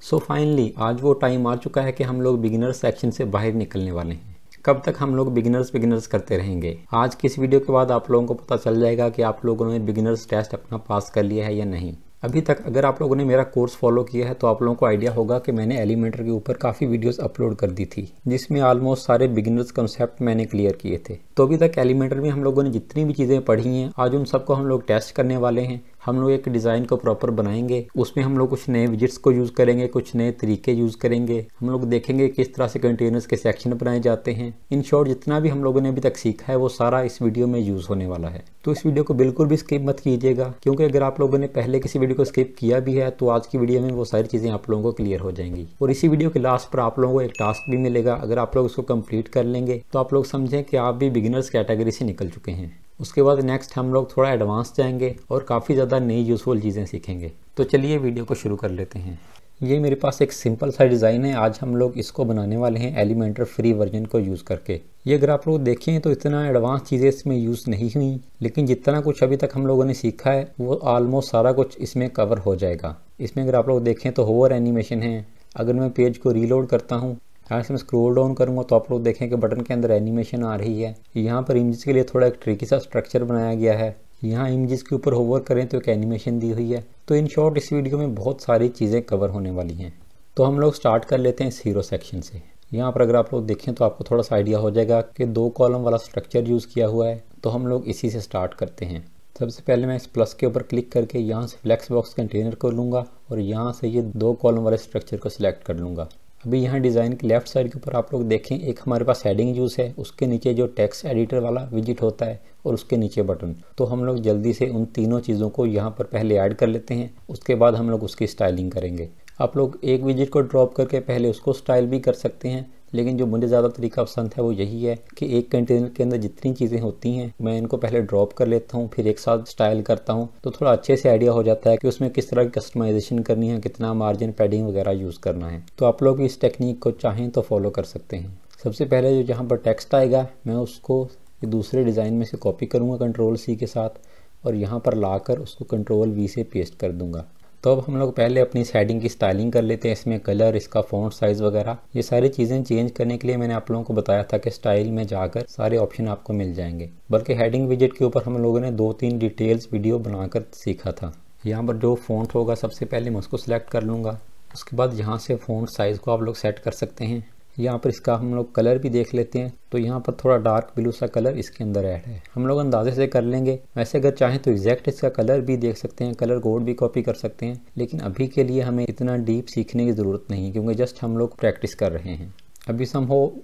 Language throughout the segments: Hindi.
सो फाइनली आज वो टाइम आ चुका है कि हम लोग बिगिनर्स सेक्शन से बाहर निकलने वाले हैं। कब तक हम लोग बिगिनर्स करते रहेंगे? आज की इस वीडियो के बाद आप लोगों को पता चल जाएगा कि आप लोगों ने बिगिनर्स टेस्ट अपना पास कर लिया है या नहीं। अभी तक अगर आप लोगों ने मेरा कोर्स फॉलो किया है तो आप लोगों को आइडिया होगा कि मैंने एलिमेंटर के ऊपर काफ़ी वीडियोस अपलोड कर दी थी, जिसमें ऑलमोस्ट सारे बिगिनर्स कंसेप्ट मैंने क्लियर किए थे। तो अभी तक एलिमेंटर में हम लोगों ने जितनी भी चीज़ें पढ़ी हैं, आज उन सबको हम लोग टेस्ट करने वाले हैं। हम लोग एक डिज़ाइन को प्रॉपर बनाएंगे, उसमें हम लोग कुछ नए विजिट्स को यूज़ करेंगे, कुछ नए तरीके यूज़ करेंगे। हम लोग देखेंगे किस तरह से कंटेनर्स के सेक्शन बनाए जाते हैं। इन शॉर्ट जितना भी हम लोगों ने अभी तक सीखा है वो सारा इस वीडियो में यूज़ होने वाला है। तो इस वीडियो को बिल्कुल भी स्किप मत कीजिएगा, क्योंकि अगर आप लोगों ने पहले किसी वीडियो को स्किप किया भी है तो आज की वीडियो में वो सारी चीज़ें आप लोगों को क्लियर हो जाएंगी। और इसी वीडियो के लास्ट पर आप लोगों को एक टास्क भी मिलेगा। अगर आप लोग उसको कंप्लीट कर लेंगे तो आप लोग समझें कि आप भी बिगिनर्स कैटेगरी से निकल चुके हैं। उसके बाद नेक्स्ट हम लोग थोड़ा एडवांस जाएंगे और काफ़ी ज़्यादा नई यूज़फुल चीज़ें सीखेंगे। तो चलिए वीडियो को शुरू कर लेते हैं। ये मेरे पास एक सिंपल सा डिज़ाइन है। आज हम लोग इसको बनाने वाले हैं एलिमेंटर फ्री वर्जन को यूज़ करके। ये अगर आप लोग देखें तो इतना एडवांस चीज़ें इसमें यूज़ नहीं हुई, लेकिन जितना कुछ अभी तक हम लोगों ने सीखा है वो ऑलमोस्ट सारा कुछ इसमें कवर हो जाएगा। इसमें अगर आप लोग देखें तो होवर एनिमेशन है। अगर मैं पेज को रीलोड करता हूँ, यहाँ से मैं स्क्रॉल डाउन करूँगा तो आप लोग देखें कि बटन के अंदर एनिमेशन आ रही है। यहाँ पर इमेजेस के लिए थोड़ा एक ट्रिकी सा स्ट्रक्चर बनाया गया है। यहाँ इमेजेस के ऊपर होवर करें तो एक एनिमेशन दी हुई है। तो इन शॉर्ट इस वीडियो में बहुत सारी चीज़ें कवर होने वाली हैं। तो हम लोग स्टार्ट कर लेते हैं इस हीरो सेक्शन से। यहाँ पर अगर आप लोग देखें तो आपको थोड़ा सा आइडिया हो जाएगा कि 2 कॉलम वाला स्ट्रक्चर यूज़ किया हुआ है। तो हम लोग इसी से स्टार्ट करते हैं। सबसे पहले मैं इस प्लस के ऊपर क्लिक करके यहाँ से फ्लेक्स बॉक्स कंटेनर को लूँगा और यहाँ से ये 2 कॉलम वाले स्ट्रक्चर को सिलेक्ट कर लूँगा। अभी यहाँ डिज़ाइन की लेफ्ट साइड के ऊपर आप लोग देखें एक हमारे पास हेडिंग यूज़ है, उसके नीचे जो टेक्स्ट एडिटर वाला विजिट होता है और उसके नीचे बटन। तो हम लोग जल्दी से उन तीनों चीज़ों को यहाँ पर पहले ऐड कर लेते हैं, उसके बाद हम लोग उसकी स्टाइलिंग करेंगे। आप लोग एक विजिट को ड्रॉप करके पहले उसको स्टाइल भी कर सकते हैं, लेकिन जो मुझे ज़्यादा तरीका पसंद है वो यही है कि एक कंटेनर के अंदर जितनी चीज़ें होती हैं मैं इनको पहले ड्रॉप कर लेता हूँ, फिर एक साथ स्टाइल करता हूँ। तो थोड़ा अच्छे से आइडिया हो जाता है कि उसमें किस तरह की कस्टमाइजेशन करनी है, कितना मार्जिन पैडिंग वगैरह यूज़ करना है। तो आप लोग इस टेक्निक को चाहें तो फॉलो कर सकते हैं। सबसे पहले जो जहाँ पर टेक्स्ट आएगा मैं उसको दूसरे डिज़ाइन में से कॉपी करूँगा Ctrl+C के साथ और यहाँ पर लाकर उसको Ctrl+V से पेस्ट कर दूँगा। तो अब हम लोग पहले अपनी इस हेडिंग की स्टाइलिंग कर लेते हैं। इसमें कलर, इसका फ़ॉन्ट साइज़ वगैरह ये सारी चीज़ें चेंज करने के लिए मैंने आप लोगों को बताया था कि स्टाइल में जाकर सारे ऑप्शन आपको मिल जाएंगे। बल्कि हेडिंग विजेट के ऊपर हम लोगों ने 2-3 डिटेल्स वीडियो बनाकर सीखा था। यहाँ पर जो फ़ॉन्ट होगा सबसे पहले मैं उसको सिलेक्ट कर लूँगा। उसके बाद यहाँ से फ़ॉन्ट साइज़ को आप लोग सेट कर सकते हैं। यहाँ पर इसका हम लोग कलर भी देख लेते हैं। तो यहाँ पर थोड़ा डार्क ब्लू सा कलर इसके अंदर ऐड है, हम लोग अंदाजे से कर लेंगे। वैसे अगर चाहें तो एग्जैक्ट इसका कलर भी देख सकते हैं, कलर कोड भी कॉपी कर सकते हैं, लेकिन अभी के लिए हमें इतना डीप सीखने की ज़रूरत नहीं है, क्योंकि जस्ट हम लोग प्रैक्टिस कर रहे हैं। अभी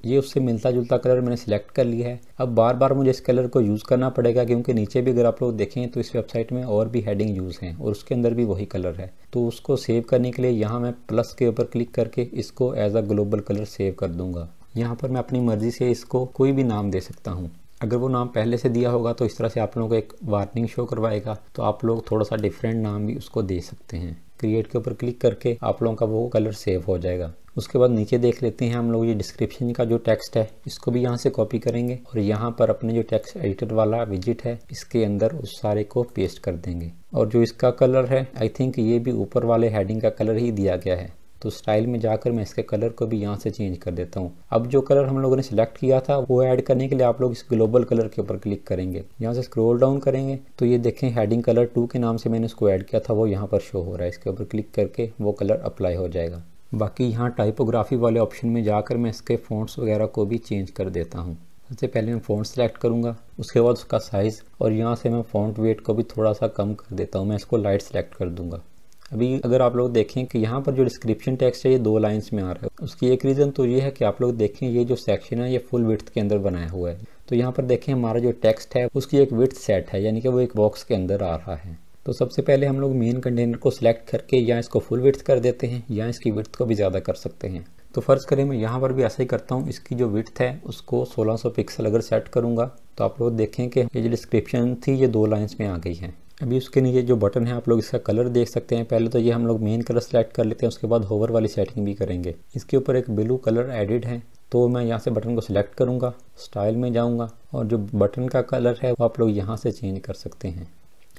ये उससे मिलता जुलता कलर मैंने सिलेक्ट कर लिया है। अब बार बार मुझे इस कलर को यूज़ करना पड़ेगा, क्योंकि नीचे भी अगर आप लोग देखें तो इस वेबसाइट में और भी हेडिंग यूज़ हैं और उसके अंदर भी वही कलर है। तो उसको सेव करने के लिए यहाँ मैं प्लस के ऊपर क्लिक करके इसको as a global colour save कर दूँगा। यहाँ पर मैं अपनी मर्ज़ी से इसको कोई भी नाम दे सकता हूँ। अगर वो नाम पहले से दिया होगा तो इस तरह से आप लोगों को एक वार्निंग शो करवाएगा, तो आप लोग थोड़ा सा डिफरेंट नाम भी उसको दे सकते हैं। क्रिएट के ऊपर क्लिक करके आप लोगों का वो कलर सेव हो जाएगा। उसके बाद नीचे देख लेते हैं हम लोग ये डिस्क्रिप्शन का जो टेक्स्ट है इसको भी यहाँ से कॉपी करेंगे और यहाँ पर अपने जो टेक्स्ट एडिटर वाला विजिट है इसके अंदर उस सारे को पेस्ट कर देंगे। और जो इसका कलर है आई थिंक ये भी ऊपर वाले हेडिंग का कलर ही दिया गया है। तो स्टाइल में जाकर मैं इसके कलर को भी यहाँ से चेंज कर देता हूँ। अब जो कलर हम लोगों ने सिलेक्ट किया था वो ऐड करने के लिए आप लोग इस ग्लोबल कलर के ऊपर क्लिक करेंगे। यहाँ से स्क्रॉल डाउन करेंगे तो ये देखें हेडिंग कलर 2 के नाम से मैंने इसको ऐड किया था, वो यहाँ पर शो हो रहा है। इसके ऊपर क्लिक करके वो कलर अप्लाई हो जाएगा। बाकी यहाँ टाइपोग्राफी वाले ऑप्शन में जाकर मैं इसके फ़ॉन्ट्स वगैरह को भी चेंज कर देता हूँ। सबसे पहले मैं फ़ॉन्ट सेलेक्ट करूँगा, उसके बाद उसका साइज़, और यहाँ से मैं फ़ॉन्ट वेट को भी थोड़ा सा कम कर देता हूँ। मैं इसको लाइट सेलेक्ट कर दूँगा। अभी अगर आप लोग देखें कि यहाँ पर जो डिस्क्रिप्शन टेक्स्ट है ये 2 लाइंस में आ रहा है, उसकी एक रीज़न तो ये है कि आप लोग देखें ये जो सेक्शन है ये फुल विड्थ के अंदर बनाया हुआ है। तो यहाँ पर देखें हमारा जो टेक्स्ट है उसकी एक विड्थ सेट है, यानी कि वो एक बॉक्स के अंदर आ रहा है। तो सबसे पहले हम लोग मेन कंटेनर को सिलेक्ट करके या इसको फुल विड्थ कर देते हैं या इसकी विड्थ को भी ज़्यादा कर सकते हैं। तो फ़र्ज़ करें मैं यहाँ पर भी ऐसा ही करता हूँ। इसकी जो विड्थ है उसको 1600 पिक्सल अगर सेट करूँगा तो आप लोग देखें कि ये जो डिस्क्रिप्शन थी ये 2 लाइन्स में आ गई है। अभी उसके नीचे जो बटन है आप लोग इसका कलर देख सकते हैं। पहले तो ये हम लोग मेन कलर सेलेक्ट कर लेते हैं, उसके बाद होवर वाली सेटिंग भी करेंगे। इसके ऊपर एक ब्लू कलर एडिड है, तो मैं यहाँ से बटन को सिलेक्ट करूँगा, स्टाइल में जाऊँगा और जो बटन का कलर है वो आप लोग यहाँ से चेंज कर सकते हैं।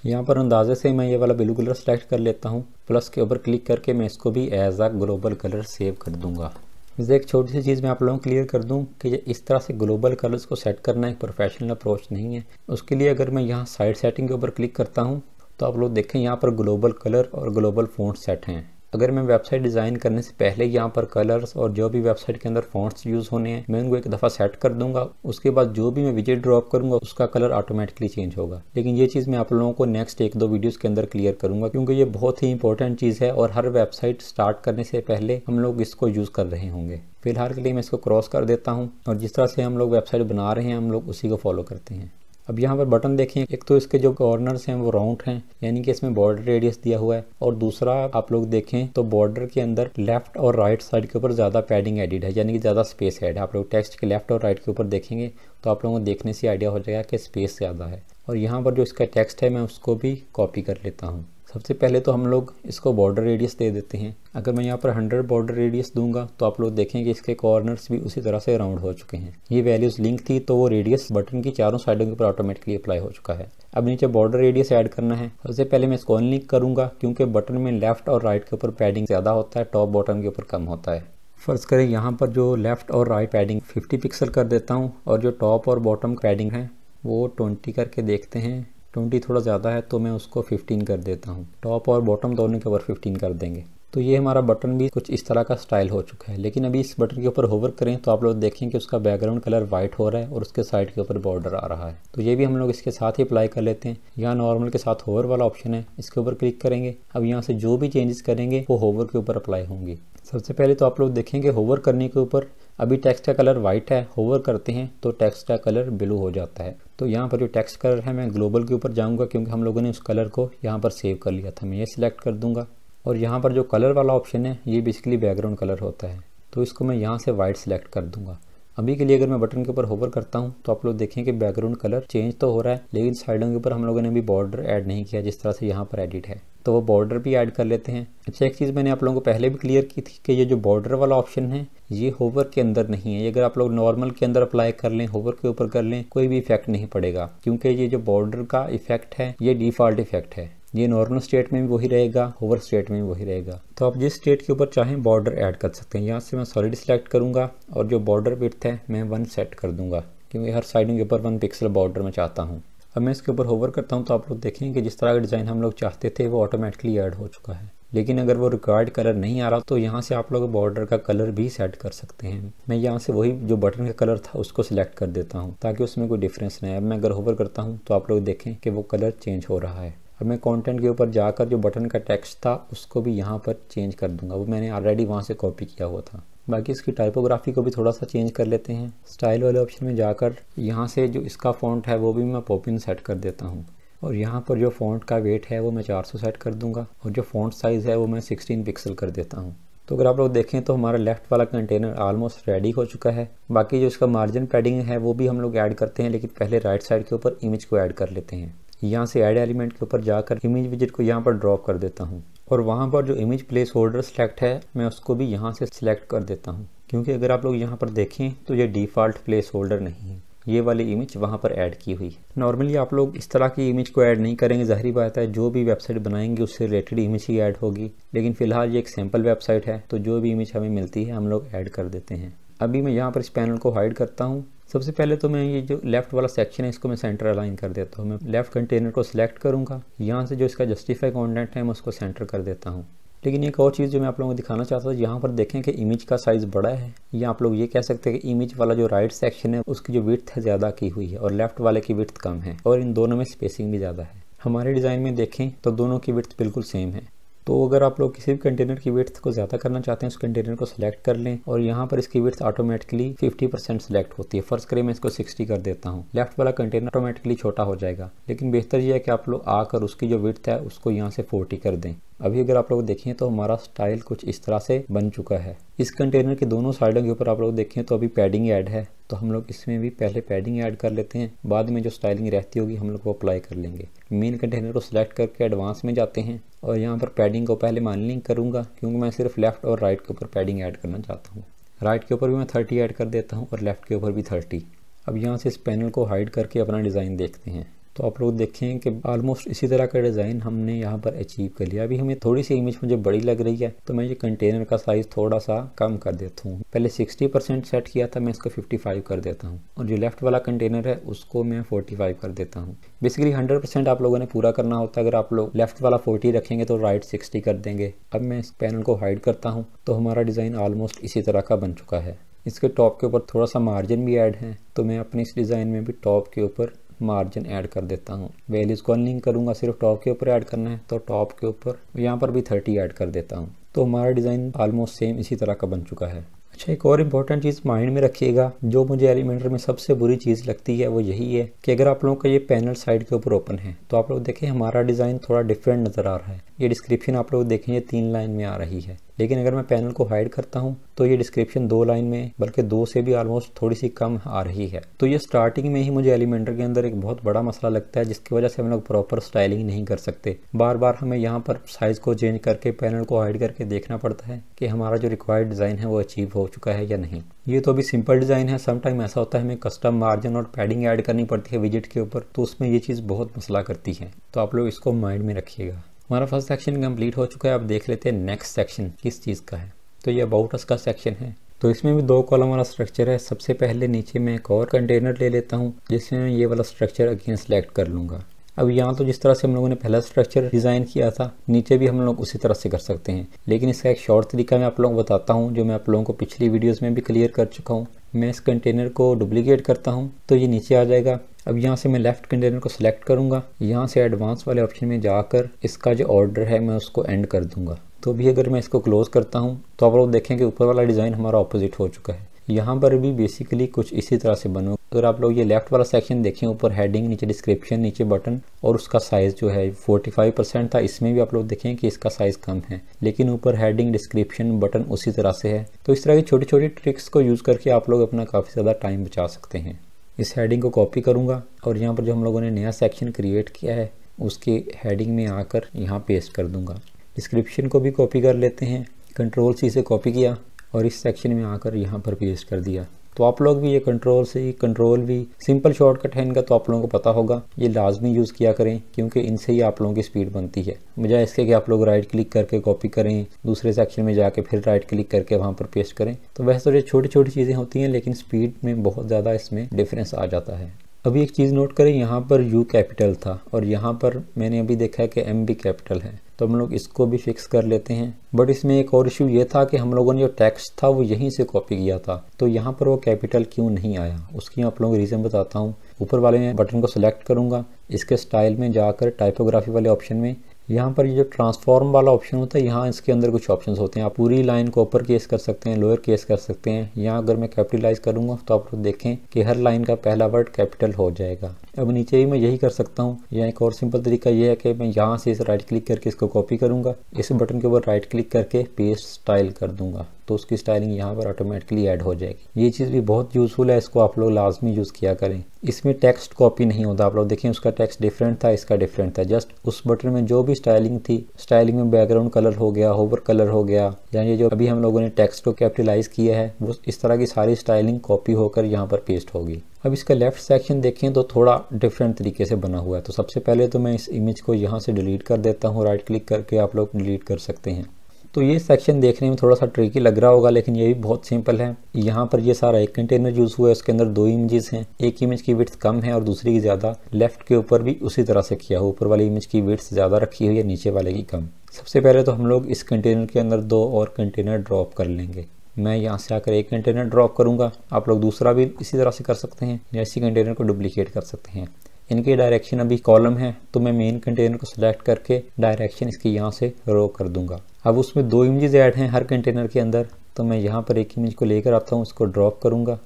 यहाँ पर अंदाजे से मैं ये वाला ब्लू कलर सेलेक्ट कर लेता हूँ। प्लस के ऊपर क्लिक करके मैं इसको भी as a global colour save कर दूंगा। इसे एक छोटी सी चीज़ मैं आप लोगों को क्लियर कर दूं कि ये इस तरह से ग्लोबल कलर्स को सेट करना एक प्रोफेशनल अप्रोच नहीं है। उसके लिए अगर मैं यहाँ साइड सेटिंग के ऊपर क्लिक करता हूँ तो आप लोग देखें यहाँ पर ग्लोबल कलर और ग्लोबल फ़ॉन्ट सेट हैं। अगर मैं वेबसाइट डिज़ाइन करने से पहले यहाँ पर कलर्स और जो भी वेबसाइट के अंदर फ़ॉन्ट्स यूज़ होने हैं मैं उनको एक दफ़ा सेट कर दूंगा। उसके बाद जो भी मैं विजेट ड्रॉप करूँगा उसका कलर ऑटोमेटिकली चेंज होगा। लेकिन ये चीज़ मैं आप लोगों को नेक्स्ट 1-2 वीडियोज़ के अंदर क्लियर करूँगा, क्योंकि ये बहुत ही इंपॉर्टेंट चीज़ है और हर वेबसाइट स्टार्ट करने से पहले हम लोग इसको यूज़ कर रहे होंगे। फिलहाल के लिए मैं इसको क्रॉस कर देता हूँ और जिस तरह से हम लोग वेबसाइट बना रहे हैं हम लोग उसी को फॉलो करते हैं। अब यहाँ पर बटन देखें, एक तो इसके जो कॉर्नर्स हैं वो राउंड हैं, यानी कि इसमें बॉर्डर रेडियस दिया हुआ है, और दूसरा आप लोग देखें तो बॉर्डर के अंदर लेफ्ट और राइट साइड के ऊपर ज़्यादा पैडिंग एडिड है, यानी कि ज़्यादा स्पेस ऐड है। आप लोग टेक्स्ट के लेफ्ट और राइट के ऊपर देखेंगे तो आप लोगों को देखने से आइडिया हो जाएगा कि स्पेस ज़्यादा है। और यहाँ पर जो इसका टेक्स्ट है मैं उसको भी कॉपी कर लेता हूँ। सबसे पहले तो हम लोग इसको बॉर्डर रेडियस दे देते हैं। अगर मैं यहाँ पर 100 बॉर्डर रेडियस दूंगा तो आप लोग देखें कि इसके कॉर्नर्स भी उसी तरह से राउंड हो चुके हैं। ये वैल्यूज़ लिंक थी तो वो रेडियस बटन की चारों साइडों के ऊपर ऑटोमेटिकली अप्लाई हो चुका है। अब नीचे बॉर्डर रेडियस ऐड करना है। सबसे पहले मैं इसको अनलिंक करूँगा क्योंकि बटन में लेफ्ट और राइट के ऊपर पैडिंग ज़्यादा होता है, टॉप बॉटम के ऊपर कम होता है। फर्ज करें यहाँ पर जो लेफ्ट और राइट पैडिंग 50 पिक्सल कर देता हूँ और जो टॉप और बॉटम पैडिंग है वो 20 करके देखते हैं। 20 थोड़ा ज़्यादा है तो मैं उसको 15 कर देता हूँ। टॉप और बॉटम दोनों के ऊपर 15 कर देंगे। तो ये हमारा बटन भी कुछ इस तरह का स्टाइल हो चुका है। लेकिन अभी इस बटन के ऊपर होवर करें तो आप लोग देखें कि उसका बैकग्राउंड कलर वाइट हो रहा है और उसके साइड के ऊपर बॉर्डर आ रहा है। तो ये भी हम लोग इसके साथ ही अप्लाई कर लेते हैं। यहाँ नॉर्मल के साथ होवर वाला ऑप्शन है, इसके ऊपर क्लिक करेंगे। अब यहाँ से जो भी चेंजेस करेंगे वो होवर के ऊपर अप्लाई होंगी। सबसे पहले तो आप लोग देखेंगे होवर करने के ऊपर अभी टेक्स्ट का कलर वाइट है, होवर करते हैं तो टेक्स्ट का कलर ब्लू हो जाता है। तो यहाँ पर जो टेक्स्ट कलर है मैं ग्लोबल के ऊपर जाऊँगा क्योंकि हम लोगों ने उस कलर को यहाँ पर सेव कर लिया था। मैं ये सिलेक्ट कर दूँगा और यहाँ पर जो कलर वाला ऑप्शन है ये बेसिकली बैकग्राउंड कलर होता है, तो इसको मैं यहाँ से वाइट सिलेक्ट कर दूँगा। अभी के लिए अगर मैं बटन के ऊपर होवर करता हूँ तो आप लोग देखें कि बैकग्राउंड कलर चेंज तो हो रहा है, लेकिन साइडों के ऊपर हम लोगों ने अभी बॉर्डर ऐड नहीं किया जिस तरह से यहाँ पर एडिट है, तो वो बॉर्डर भी ऐड कर लेते हैं। अच्छा, एक चीज़ मैंने आप लोगों को पहले भी क्लियर की थी कि ये जो बॉर्डर वाला ऑप्शन है ये होवर के अंदर नहीं है। ये अगर आप लोग नॉर्मल के अंदर अप्लाई कर लें, होवर के ऊपर कर लें, कोई भी इफेक्ट नहीं पड़ेगा, क्योंकि ये जो बॉर्डर का इफेक्ट है ये डिफ़ॉल्ट इफेक्ट है। ये नॉर्मल स्टेट में भी वही रहेगा, होवर स्टेट में भी वही रहेगा। तो आप जिस स्टेट के ऊपर चाहें बॉर्डर ऐड कर सकते हैं। यहाँ से मैं सॉलिड सिलेक्ट करूँगा और जो बॉर्डर विड्थ है मैं 1 सेट कर दूँगा क्योंकि हर साइड के ऊपर 1 पिक्सल बॉर्डर में चाहता हूँ। अब मैं इसके ऊपर होवर करता हूँ तो आप लोग देखेंगे कि जिस तरह का डिज़ाइन हम लोग चाहते थे वो ऑटोमेटिकली ऐड हो चुका है। लेकिन अगर वो रिक्वायर्ड कलर नहीं आ रहा तो यहाँ से आप लोग बॉर्डर का कलर भी सेट कर सकते हैं। मैं यहाँ से वही जो बटन का कलर था उसको सिलेक्ट कर देता हूँ ताकि उसमें कोई डिफरेंस नहीं है। अब मैं अगर होवर करता हूँ तो आप लोग देखें कि वो कलर चेंज हो रहा है। अब मैं कंटेंट के ऊपर जाकर जो बटन का टेक्स्ट था उसको भी यहाँ पर चेंज कर दूंगा, वो मैंने ऑलरेडी वहाँ से कॉपी किया हुआ था। बाकी इसकी टाइपोग्राफी को भी थोड़ा सा चेंज कर लेते हैं। स्टाइल वाले ऑप्शन में जाकर यहाँ से जो इसका फ़ॉन्ट है वो भी मैं पॉपिन सेट कर देता हूँ और यहाँ पर जो फ़ॉन्ट का वेट है वो मैं 400 सेट कर दूँगा और जो फ़ॉन्ट साइज़ है वो मैं 16 पिक्सल कर देता हूँ। तो अगर आप लोग देखें तो हमारा लेफ्ट वाला कंटेनर ऑलमोस्ट रेडी हो चुका है। बाकी जो इसका मार्जिन पैडिंग है वो भी हम लोग ऐड करते हैं, लेकिन पहले राइट साइड के ऊपर इमेज को ऐड कर लेते हैं। यहाँ से ऐड एलिमेंट के ऊपर जाकर इमेज विजेट को यहाँ पर ड्रॉप कर देता हूँ और वहाँ पर जो इमेज प्लेस होल्डर सेलेक्ट है मैं उसको भी यहाँ से सिलेक्ट कर देता हूँ, क्योंकि अगर आप लोग यहाँ पर देखें तो ये डिफ़ॉल्ट प्लेस होल्डर नहीं है, ये वाली इमेज वहाँ पर ऐड की हुई है। नॉर्मली आप लोग इस तरह की इमेज को ऐड नहीं करेंगे, ज़ाहिर बात है जो भी वेबसाइट बनाएंगे उससे रिलेटेड इमेज ही ऐड होगी, लेकिन फ़िलहाल ये एक सैम्पल वेबसाइट है तो जो भी इमेज हमें मिलती है हम लोग ऐड कर देते हैं। अभी मैं यहाँ पर इस पैनल को हाइड करता हूँ। सबसे पहले तो मैं ये जो लेफ्ट वाला सेक्शन है इसको मैं सेंटर अलाइन कर देता हूँ। मैं लेफ्ट कंटेनर को सिलेक्ट करूँगा, यहाँ से जो इसका जस्टिफाई कंटेंट है मैं उसको सेंटर कर देता हूँ। लेकिन एक और चीज़ जो मैं आप लोगों को दिखाना चाहता हूँ, यहाँ पर देखें कि इमेज का साइज़ बड़ा है, या आप लोग ये कह सकते हैं कि इमेज वाला जो राइट सेक्शन है उसकी जो विड्थ है ज़्यादा की हुई है और लेफ्ट वाले की विड्थ कम है और इन दोनों में स्पेसिंग भी ज़्यादा है। हमारे डिज़ाइन में देखें तो दोनों की विड्थ बिल्कुल सेम है। तो अगर आप लोग किसी भी कंटेनर की विड्थ को ज़्यादा करना चाहते हैं उस कंटेनर को सिलेक्ट कर लें और यहाँ पर इसकी विड्थ ऑटोमेटिकली 50% सिलेक्ट होती है। फर्स्ट करें मैं इसको 60 कर देता हूँ, लेफ्ट वाला कंटेनर ऑटोमेटिकली छोटा हो जाएगा। लेकिन बेहतर यह है कि आप लोग आकर उसकी जो विड्थ है उसको यहाँ से 40 कर दें। अभी अगर आप लोग देखें तो हमारा स्टाइल कुछ इस तरह से बन चुका है। इस कंटेनर के दोनों साइडों के ऊपर आप लोग देखें तो अभी पैडिंग ऐड है, तो हम लोग इसमें भी पहले पैडिंग ऐड कर लेते हैं, बाद में जो स्टाइलिंग रहती होगी हम लोग वो अप्लाई कर लेंगे। मेन कंटेनर को सिलेक्ट करके एडवांस में जाते हैं और यहाँ पर पैडिंग को पहले मैं अनलिंक करूँगा क्योंकि मैं सिर्फ लेफ्ट और राइट के ऊपर पैडिंग ऐड करना चाहता हूँ। राइट के ऊपर भी मैं 30 ऐड कर देता हूँ और लेफ्ट के ऊपर भी 30। अब यहाँ से इस पैनल को हाइड करके अपना डिज़ाइन देखते हैं। तो आप लोग देखें कि ऑलमोस्ट इसी तरह का डिज़ाइन हमने यहाँ पर अचीव कर लिया। अभी हमें थोड़ी सी इमेज मुझे बड़ी लग रही है तो मैं ये कंटेनर का साइज़ थोड़ा सा कम कर देता हूँ। पहले 60% सेट किया था, मैं इसको 55 कर देता हूँ और जो लेफ्ट वाला कंटेनर है उसको मैं 45 कर देता हूँ। बेसिकली 100% आप लोगों ने पूरा करना होता है। अगर आप लोग लेफ्ट वाला 40 रखेंगे तो राइट 60 कर देंगे। अब मैं इस पैनल को हाइड करता हूँ तो हमारा डिज़ाइन ऑलमोस्ट इसी तरह का बन चुका है। इसके टॉप के ऊपर थोड़ा सा मार्जिन भी ऐड है तो मैं अपनी इस डिज़ाइन में भी टॉप के ऊपर मार्जिन ऐड कर देता हूँ। वैल्यूज़ को अनलिंक करूँगा, सिर्फ टॉप के ऊपर ऐड करना है तो टॉप के ऊपर यहाँ पर भी 30 ऐड कर देता हूँ। तो हमारा डिज़ाइन ऑलमोस्ट सेम इसी तरह का बन चुका है। अच्छा, एक और इम्पॉर्टेंट चीज़ माइंड में रखिएगा, जो मुझे एलिमेंटर में सबसे बुरी चीज़ लगती है वो यही है कि अगर आप लोगों का ये पैनल साइड के ऊपर ओपन है तो आप लोग देखें हमारा डिज़ाइन थोड़ा डिफरेंट नज़र आ रहा है। ये डिस्क्रिप्शन आप लोग देखें ये 3 लाइन में आ रही है, लेकिन अगर मैं पैनल को हाइड करता हूँ तो ये डिस्क्रिप्शन 2 लाइन में, बल्कि 2 से भी ऑलमोस्ट थोड़ी सी कम आ रही है। तो ये स्टार्टिंग में ही मुझे एलिमेंटर के अंदर एक बहुत बड़ा मसला लगता है, जिसकी वजह से हम लोग प्रॉपर स्टाइलिंग नहीं कर सकते। बार बार हमें यहाँ पर साइज़ को चेंज करके पैनल को हाइड करके देखना पड़ता है कि हमारा जो रिक्वायर्ड डिज़ाइन है वो अचीव हो चुका है या नहीं। ये तो अभी सिंपल डिज़ाइन है। समटाइम ऐसा होता है हमें कस्टम मार्जिन और पैडिंग ऐड करनी पड़ती है विजेट के ऊपर, तो उसमें ये चीज़ बहुत मसला करती है। तो आप लोग इसको माइंड में रखिएगा। हमारा फर्स्ट सेक्शन कंप्लीट हो चुका है। अब देख लेते हैं नेक्स्ट सेक्शन किस चीज़ का है। तो ये अबाउट अस का सेक्शन है। तो इसमें भी 2 कॉलम वाला स्ट्रक्चर है। सबसे पहले नीचे मैं एक और कंटेनर ले लेता हूँ जिसमें मैं ये वाला स्ट्रक्चर अगेन सेलेक्ट कर लूँगा। अब यहाँ तो जिस तरह से हम लोगों ने पहला स्ट्रक्चर डिज़ाइन किया था, नीचे भी हम लोग उसी तरह से कर सकते हैं, लेकिन इसका एक शॉर्ट तरीका मैं आप लोगों को बताता हूँ जो मैं आप लोगों को पिछली वीडियोस में भी क्लियर कर चुका हूँ। मैं इस कंटेनर को डुप्लीकेट करता हूँ तो ये नीचे आ जाएगा। अब यहाँ से मैं लेफ्ट कंटेनर को सिलेक्ट करूँगा, यहाँ से एडवांस वाले ऑप्शन में जाकर इसका जो ऑर्डर है मैं उसको एंड कर दूँगा। तो भी अगर मैं इसको क्लोज करता हूँ तो आप लोग देखें कि ऊपर वाला डिज़ाइन हमारा ऑपोजिट हो चुका है। यहाँ पर भी बेसिकली कुछ इसी तरह से बनो। अगर आप लोग ये लेफ्ट वाला सेक्शन देखें, ऊपर हेडिंग, नीचे डिस्क्रिप्शन, नीचे बटन और उसका साइज़ जो है 45% था। इसमें भी आप लोग देखें कि इसका साइज़ कम है, लेकिन ऊपर हेडिंग, डिस्क्रिप्शन, बटन उसी तरह से है। तो इस तरह की छोटी छोटी ट्रिक्स को यूज़ करके आप लोग अपना काफ़ी ज़्यादा टाइम बचा सकते हैं। इस हेडिंग को कॉपी करूँगा और यहाँ पर जो हम लोगों ने नया सेक्शन क्रिएट किया है उसकी हेडिंग में आकर यहाँ पेस्ट कर दूँगा। डिस्क्रिप्शन को भी कॉपी कर लेते हैं, कंट्रोल सी से कॉपी किया और इस सेक्शन में आकर यहाँ पर पेस्ट कर दिया। तो आप लोग भी ये कंट्रोल सी, कंट्रोल भी सिंपल शॉर्टकट है इनका, तो आप लोगों को पता होगा। ये लाजमी यूज़ किया करें क्योंकि इनसे ही आप लोगों की स्पीड बनती है, बजाय इसके कि आप लोग राइट क्लिक करके कॉपी करें, दूसरे सेक्शन में जाके फिर राइट क्लिक करके वहाँ पर पेस्ट करें। तो वैसे तो ये छोटी छोटी चीज़ें होती हैं, लेकिन स्पीड में बहुत ज़्यादा इसमें डिफरेंस आ जाता है। अभी एक चीज़ नोट करें, यहाँ पर U कैपिटल था और यहाँ पर मैंने अभी देखा है कि M भी कैपिटल है, तो हम लोग इसको भी फिक्स कर लेते हैं। बट इसमें एक और इशू ये था कि हम लोगों ने जो टेक्स्ट था वो यहीं से कॉपी किया था, तो यहाँ पर वो कैपिटल क्यों नहीं आया उसकी आप लोगों को रीज़न बताता हूँ। ऊपर वाले में बटन को सिलेक्ट करूँगा, इसके स्टाइल में जाकर टाइपोग्राफी वाले ऑप्शन में यहाँ पर ये जो ट्रांसफॉर्म वाला ऑप्शन होता है, यहाँ इसके अंदर कुछ ऑप्शंस होते हैं। आप पूरी लाइन को अपर केस कर सकते हैं, लोअर केस कर सकते हैं। यहाँ अगर मैं कैपिटलाइज करूँगा तो आप लोग देखें कि हर लाइन का पहला वर्ड कैपिटल हो जाएगा। अब नीचे भी मैं यही कर सकता हूँ। यहाँ एक और सिंपल तरीका ये है कि मैं यहाँ से इसे राइट क्लिक करके इसको कॉपी करूँगा, इस बटन के ऊपर राइट क्लिक करके पेस्ट स्टाइल कर दूंगा, तो उसकी स्टाइलिंग यहाँ पर ऑटोमेटिकली ऐड हो जाएगी। ये चीज़ भी बहुत यूज़फुल है, इसको आप लोग लाजमी यूज़ किया करें। इसमें टेक्स्ट कॉपी नहीं होता। आप लोग देखें उसका टेक्स्ट डिफरेंट था, इसका डिफरेंट था। जस्ट उस बटन में जो भी स्टाइलिंग थी, स्टाइलिंग में बैकग्राउंड कलर हो गया, होवर कलर हो गया, या ये जो अभी हम लोगों ने टेक्स्ट को कैपिटलाइज किया है, वो इस तरह की सारी स्टाइलिंग कॉपी होकर यहाँ पर पेस्ट होगी। अब इसका लेफ्ट सेक्शन देखें तो थोड़ा डिफरेंट तरीके से बना हुआ है। तो सबसे पहले तो मैं इस इमेज को यहाँ से डिलीट कर देता हूँ, राइट क्लिक करके आप लोग डिलीट कर सकते हैं। तो ये सेक्शन देखने में थोड़ा सा ट्रिकी लग रहा होगा, लेकिन ये भी बहुत सिंपल है। यहाँ पर ये सारा एक कंटेनर यूज़ हुआ है, उसके अंदर 2 इमेजेस हैं। एक इमेज की विड्थ कम है और दूसरी की ज़्यादा। लेफ्ट के ऊपर भी उसी तरह से किया, ऊपर वाली इमेज की विड्थ ज़्यादा रखी हुई है, नीचे वाले की कम। सबसे पहले तो हम लोग इस कंटेनर के अंदर 2 और कंटेनर ड्रॉप कर लेंगे। मैं यहाँ से आकर एक कंटेनर ड्रॉप करूँगा, आप लोग दूसरा भी इसी तरह से कर सकते हैं, या इसी कंटेनर को डुप्लीकेट कर सकते हैं। इनकी डायरेक्शन अभी कॉलम है, तो मैं मेन कंटेनर को सिलेक्ट करके डायरेक्शन इसकी यहाँ से रो कर दूंगा। अब उसमें 2 इमेजेस ऐड हैं हर कंटेनर के अंदर, तो मैं यहाँ पर एक इमेज को लेकर आता हूँ, इसको ड्रॉप करूँगा।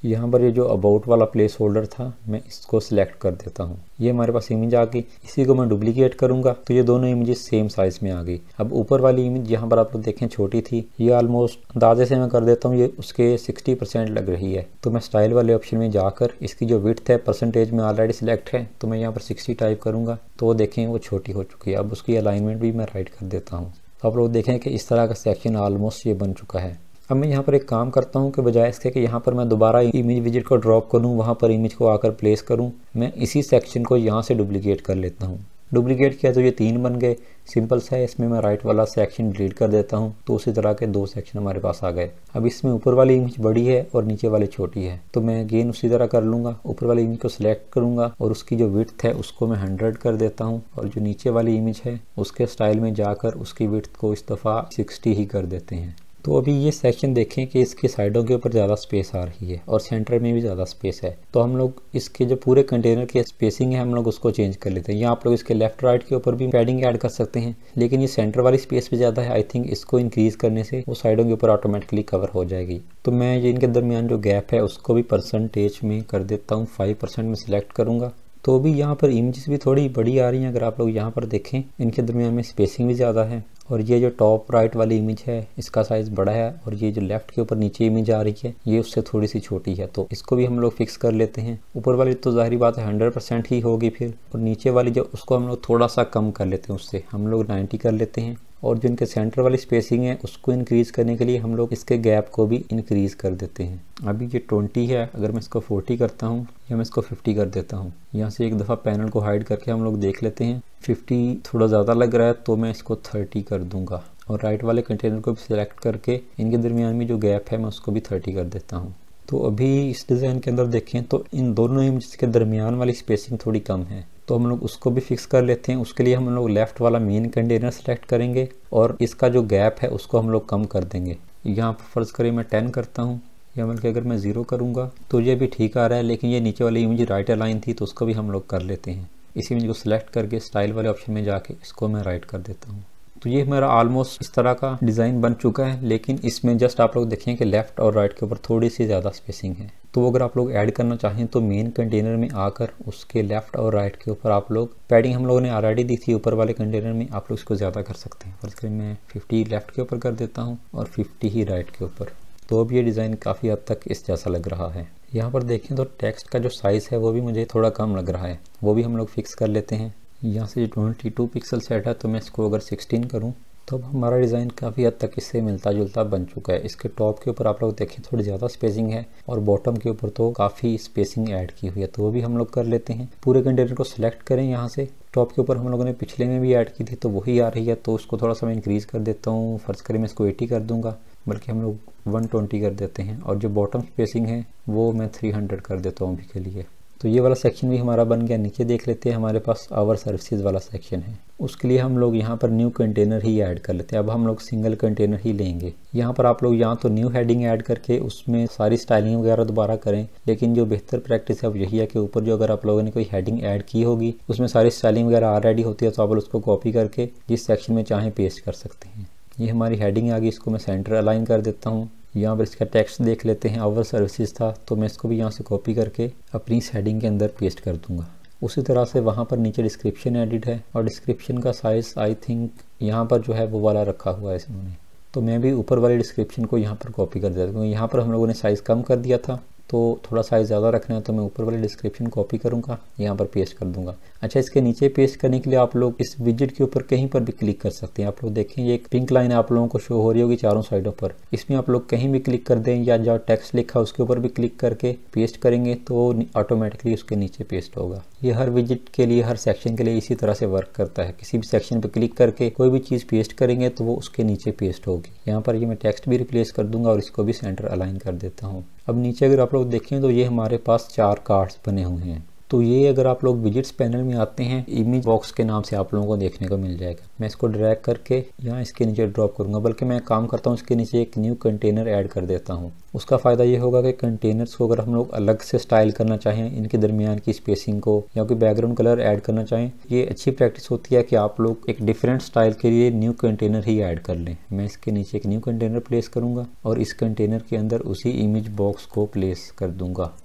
यहाँ पर ये जो अबाउट वाला प्लेस होल्डर था, मैं इसको सिलेक्ट कर देता हूँ। ये हमारे पास इमेज आ गई, इसी को मैं डुप्लीकेट करूँगा तो ये दोनों इमेजेस सेम साइज़ में आ गई। अब ऊपर वाली इमेज यहाँ पर आप लोग देखें छोटी थी, ये ऑलमोस्ट अंदाजे से मैं कर देता हूँ, ये उसके 60% लग रही है। तो मैं स्टाइल वाले ऑप्शन में जाकर इसकी जो विड्थ है परसेंटेज में ऑलरेडी सिलेक्ट है, तो मैं यहाँ पर 60 टाइप करूँगा, तो देखें वो छोटी हो चुकी है। अब उसकी अलाइनमेंट भी मैं राइट कर देता हूँ। तो आप लोग देखें कि इस तरह का सेक्शन ऑलमोस्ट ये बन चुका है। अब मैं यहाँ पर एक काम करता हूँ कि बजाय इसके कि यहाँ पर मैं दोबारा इमेज विजिट को ड्रॉप करूँ, वहाँ पर इमेज को आकर प्लेस करूँ, मैं इसी सेक्शन को यहाँ से डुप्लीकेट कर लेता हूँ। डुप्लीकेट किया तो ये 3 बन गए, सिंपल सा है। इसमें मैं राइट वाला सेक्शन डिलीट कर देता हूँ, तो उसी तरह के 2 सेक्शन हमारे पास आ गए। अब इसमें ऊपर वाली इमेज बड़ी है और नीचे वाली छोटी है, तो मैं अगेन उसी तरह कर लूँगा। ऊपर वाली इमेज को सिलेक्ट करूँगा और उसकी जो विड्थ है उसको मैं 100 कर देता हूँ, और जो नीचे वाली इमेज है उसके स्टाइल में जाकर उसकी विड्थ को इस दफ़ा 60 ही कर देते हैं। तो अभी ये सेक्शन देखें कि इसकी साइडों के ऊपर ज़्यादा स्पेस आ रही है और सेंटर में भी ज़्यादा स्पेस है, तो हम लोग इसके जो पूरे कंटेनर की स्पेसिंग है हम लोग उसको चेंज कर लेते हैं। या आप लोग इसके लेफ्ट राइट के ऊपर भी पैडिंग ऐड कर सकते हैं, लेकिन ये सेंटर वाली स्पेस भी ज़्यादा है। आई थिंक इसको इंक्रीज़ करने से वो साइडों के ऊपर ऑटोमेटिकली कवर हो जाएगी। तो मैं ये इनके दरमियान जो गैप है उसको भी परसेंटेज में कर देता हूँ, 5% में सिलेक्ट करूँगा। तो भी यहाँ पर इमेजेस भी थोड़ी बड़ी आ रही हैं। अगर आप लोग यहाँ पर देखें, इनके दरमियान में स्पेसिंग भी ज़्यादा है, और ये जो टॉप राइट वाली इमेज है इसका साइज़ बड़ा है, और ये जो लेफ्ट के ऊपर नीचे इमेज आ रही है ये उससे थोड़ी सी छोटी है, तो इसको भी हम लोग फिक्स कर लेते हैं। ऊपर वाली तो जाहिर बात है 100% ही होगी फिर, और नीचे वाली जो उसको हम लोग थोड़ा सा कम कर लेते हैं, उससे हम लोग 90 कर लेते हैं। और जो इनके सेंटर वाली स्पेसिंग है उसको इंक्रीज़ करने के लिए हम लोग इसके गैप को भी इंक्रीज़ कर देते हैं। अभी ये 20 है, अगर मैं इसको 40 करता हूँ या मैं इसको 50 कर देता हूँ। यहाँ से एक दफ़ा पैनल को हाइड करके हम लोग देख लेते हैं। 50 थोड़ा ज़्यादा लग रहा है तो मैं इसको 30 कर दूँगा, और राइट वाले कंटेनर को भी सिलेक्ट करके इनके दरमियान में जो गैप है मैं उसको भी 30 कर देता हूँ। तो अभी इस डिज़ाइन के अंदर देखें तो इन दोनों इमेज के दरमियान वाली स्पेसिंग थोड़ी कम है, तो हम लोग उसको भी फिक्स कर लेते हैं। उसके लिए हम लोग लेफ़्ट वाला मेन कंटेनर सेलेक्ट करेंगे और इसका जो गैप है उसको हम लोग कम कर देंगे। यहाँ पर फ़र्ज़ करें मैं 10 करता हूँ, या बल्कि अगर मैं 0 करूँगा तो ये भी ठीक आ रहा है, लेकिन ये नीचे वाली इमेज राइट अलाइन थी तो उसको भी हम लोग कर लेते हैं। इस इमेज को सिलेक्ट करके स्टाइल वाले ऑप्शन में जाके इसको मैं राइट कर देता हूँ। तो ये हमारा ऑलमोस्ट इस तरह का डिज़ाइन बन चुका है, लेकिन इसमें जस्ट आप लोग देखें कि लेफ़्ट और राइट के ऊपर थोड़ी सी ज़्यादा स्पेसिंग है। तो अगर आप लोग ऐड करना चाहें तो मेन कंटेनर में आकर उसके लेफ़्ट और राइट के ऊपर आप लोग पैडिंग हम लोगों ने ऑलरेडी दी थी ऊपर वाले कंटेनर में, आप लोग इसको ज़्यादा कर सकते हैं। फर्स्ट करें मैं 50 लेफ़्ट के ऊपर कर देता हूँ और 50 ही राइट के ऊपर, तो अब ये डिज़ाइन काफ़ी हद तक इस जैसा लग रहा है। यहाँ पर देखें तो टेक्स्ट का जो साइज़ है वो भी मुझे थोड़ा कम लग रहा है, वो भी हम लोग फिक्स कर लेते हैं। यहाँ से 22 पिक्सल सेट है, तो मैं इसको अगर 16 करूँ तो अब हमारा डिज़ाइन काफ़ी हद तक इससे मिलता जुलता बन चुका है। इसके टॉप के ऊपर आप लोग देखें थोड़ी ज़्यादा स्पेसिंग है, और बॉटम के ऊपर तो काफ़ी स्पेसिंग ऐड की हुई है, तो वो भी हम लोग कर लेते हैं। पूरे कंटेनर को सिलेक्ट करें, यहाँ से टॉप के ऊपर हम लोगों ने पिछले में भी ऐड की थी तो वही आ रही है, तो उसको थोड़ा सा मैं इंक्रीज़ कर देता हूँ। फ़र्ज़ करें मैं इसको 80 कर दूँगा, बल्कि हम लोग 120 कर देते हैं, और जो बॉटम स्पेसिंग है वो मैं 300 कर देता हूँ अभी के लिए। तो ये वाला सेक्शन भी हमारा बन गया। नीचे देख लेते हैं, हमारे पास आवर सर्विसेज वाला सेक्शन है, उसके लिए हम लोग यहाँ पर न्यू कंटेनर ही ऐड कर लेते हैं। अब हम लोग सिंगल कंटेनर ही लेंगे। यहाँ पर आप लोग यहाँ तो न्यू हेडिंग ऐड करके उसमें सारी स्टाइलिंग वगैरह दोबारा करें, लेकिन जो बेहतर प्रैक्टिस है अब यही है कि ऊपर जो अगर आप लोगों ने कोई हेडिंग ऐड की होगी उसमें सारी स्टाइलिंग वगैरह ऑलरेडी होती है, तो आप उसको कॉपी करके जिस सेक्शन में चाहें पेस्ट कर सकते हैं। ये हमारी हेडिंग आ गई, इसको मैं सेंटर अलाइन कर देता हूँ। यहाँ पर इसका टेक्स्ट देख लेते हैं, आवर सर्विसेज था, तो मैं इसको भी यहाँ से कॉपी करके अपनी इस हेडिंग के अंदर पेस्ट कर दूंगा। उसी तरह से वहाँ पर नीचे डिस्क्रिप्शन एडिट है, और डिस्क्रिप्शन का साइज़ आई थिंक यहाँ पर जो है वो वाला रखा हुआ है इन्होंने, तो मैं भी ऊपर वाले डिस्क्रिप्शन को यहाँ पर कॉपी कर देता हूँ, क्योंकि यहाँ पर हम लोगों ने साइज़ कम कर दिया था, तो थोड़ा साइज़ ज़्यादा रखना है, तो मैं ऊपर वाले डिस्क्रिप्शन कॉपी करूँगा, यहाँ पर पेस्ट कर दूँगा। अच्छा, इसके नीचे पेस्ट करने के लिए आप लोग इस विजेट के ऊपर कहीं पर भी क्लिक कर सकते हैं। आप लोग देखें ये एक पिंक लाइन आप लोगों को शो हो रही होगी चारों साइडों पर, इसमें आप लोग कहीं भी क्लिक कर दें, या जो टेक्स्ट लिखा उसके ऊपर भी क्लिक करके पेस्ट करेंगे तो ऑटोमेटिकली उसके नीचे पेस्ट होगा। ये हर विजेट के लिए, हर सेक्शन के लिए इसी तरह से वर्क करता है। किसी भी सेक्शन पर क्लिक करके कोई भी चीज़ पेस्ट करेंगे तो वो उसके नीचे पेस्ट होगी। यहाँ पर ये मैं टेक्स्ट भी रिप्लेस कर दूंगा और इसको भी सेंटर अलाइन कर देता हूँ। अब नीचे अगर आप लोग देखें तो ये हमारे पास 4 कार्ड्स बने हुए हैं। तो ये अगर आप लोग विजेट्स पैनल में आते हैं, इमेज बॉक्स के नाम से आप लोगों को देखने को मिल जाएगा। मैं इसको ड्रैग करके यहाँ इसके नीचे ड्रॉप करूँगा, बल्कि मैं काम करता हूँ इसके नीचे एक न्यू कंटेनर ऐड कर देता हूँ। उसका फ़ायदा ये होगा कि कंटेनर्स को अगर हम लोग अलग से स्टाइल करना चाहें, इनके दरमियान की स्पेसिंग को, या कोई बैकग्राउंड कलर ऐड करना चाहें, ये अच्छी प्रैक्टिस होती है कि आप लोग एक डिफरेंट स्टाइल के लिए न्यू कंटेनर ही ऐड कर लें। मैं इसके नीचे एक न्यू कंटेनर प्लेस करूँगा और इस कंटेनर के अंदर उसी इमेज बॉक्स को प्लेस कर दूँगा।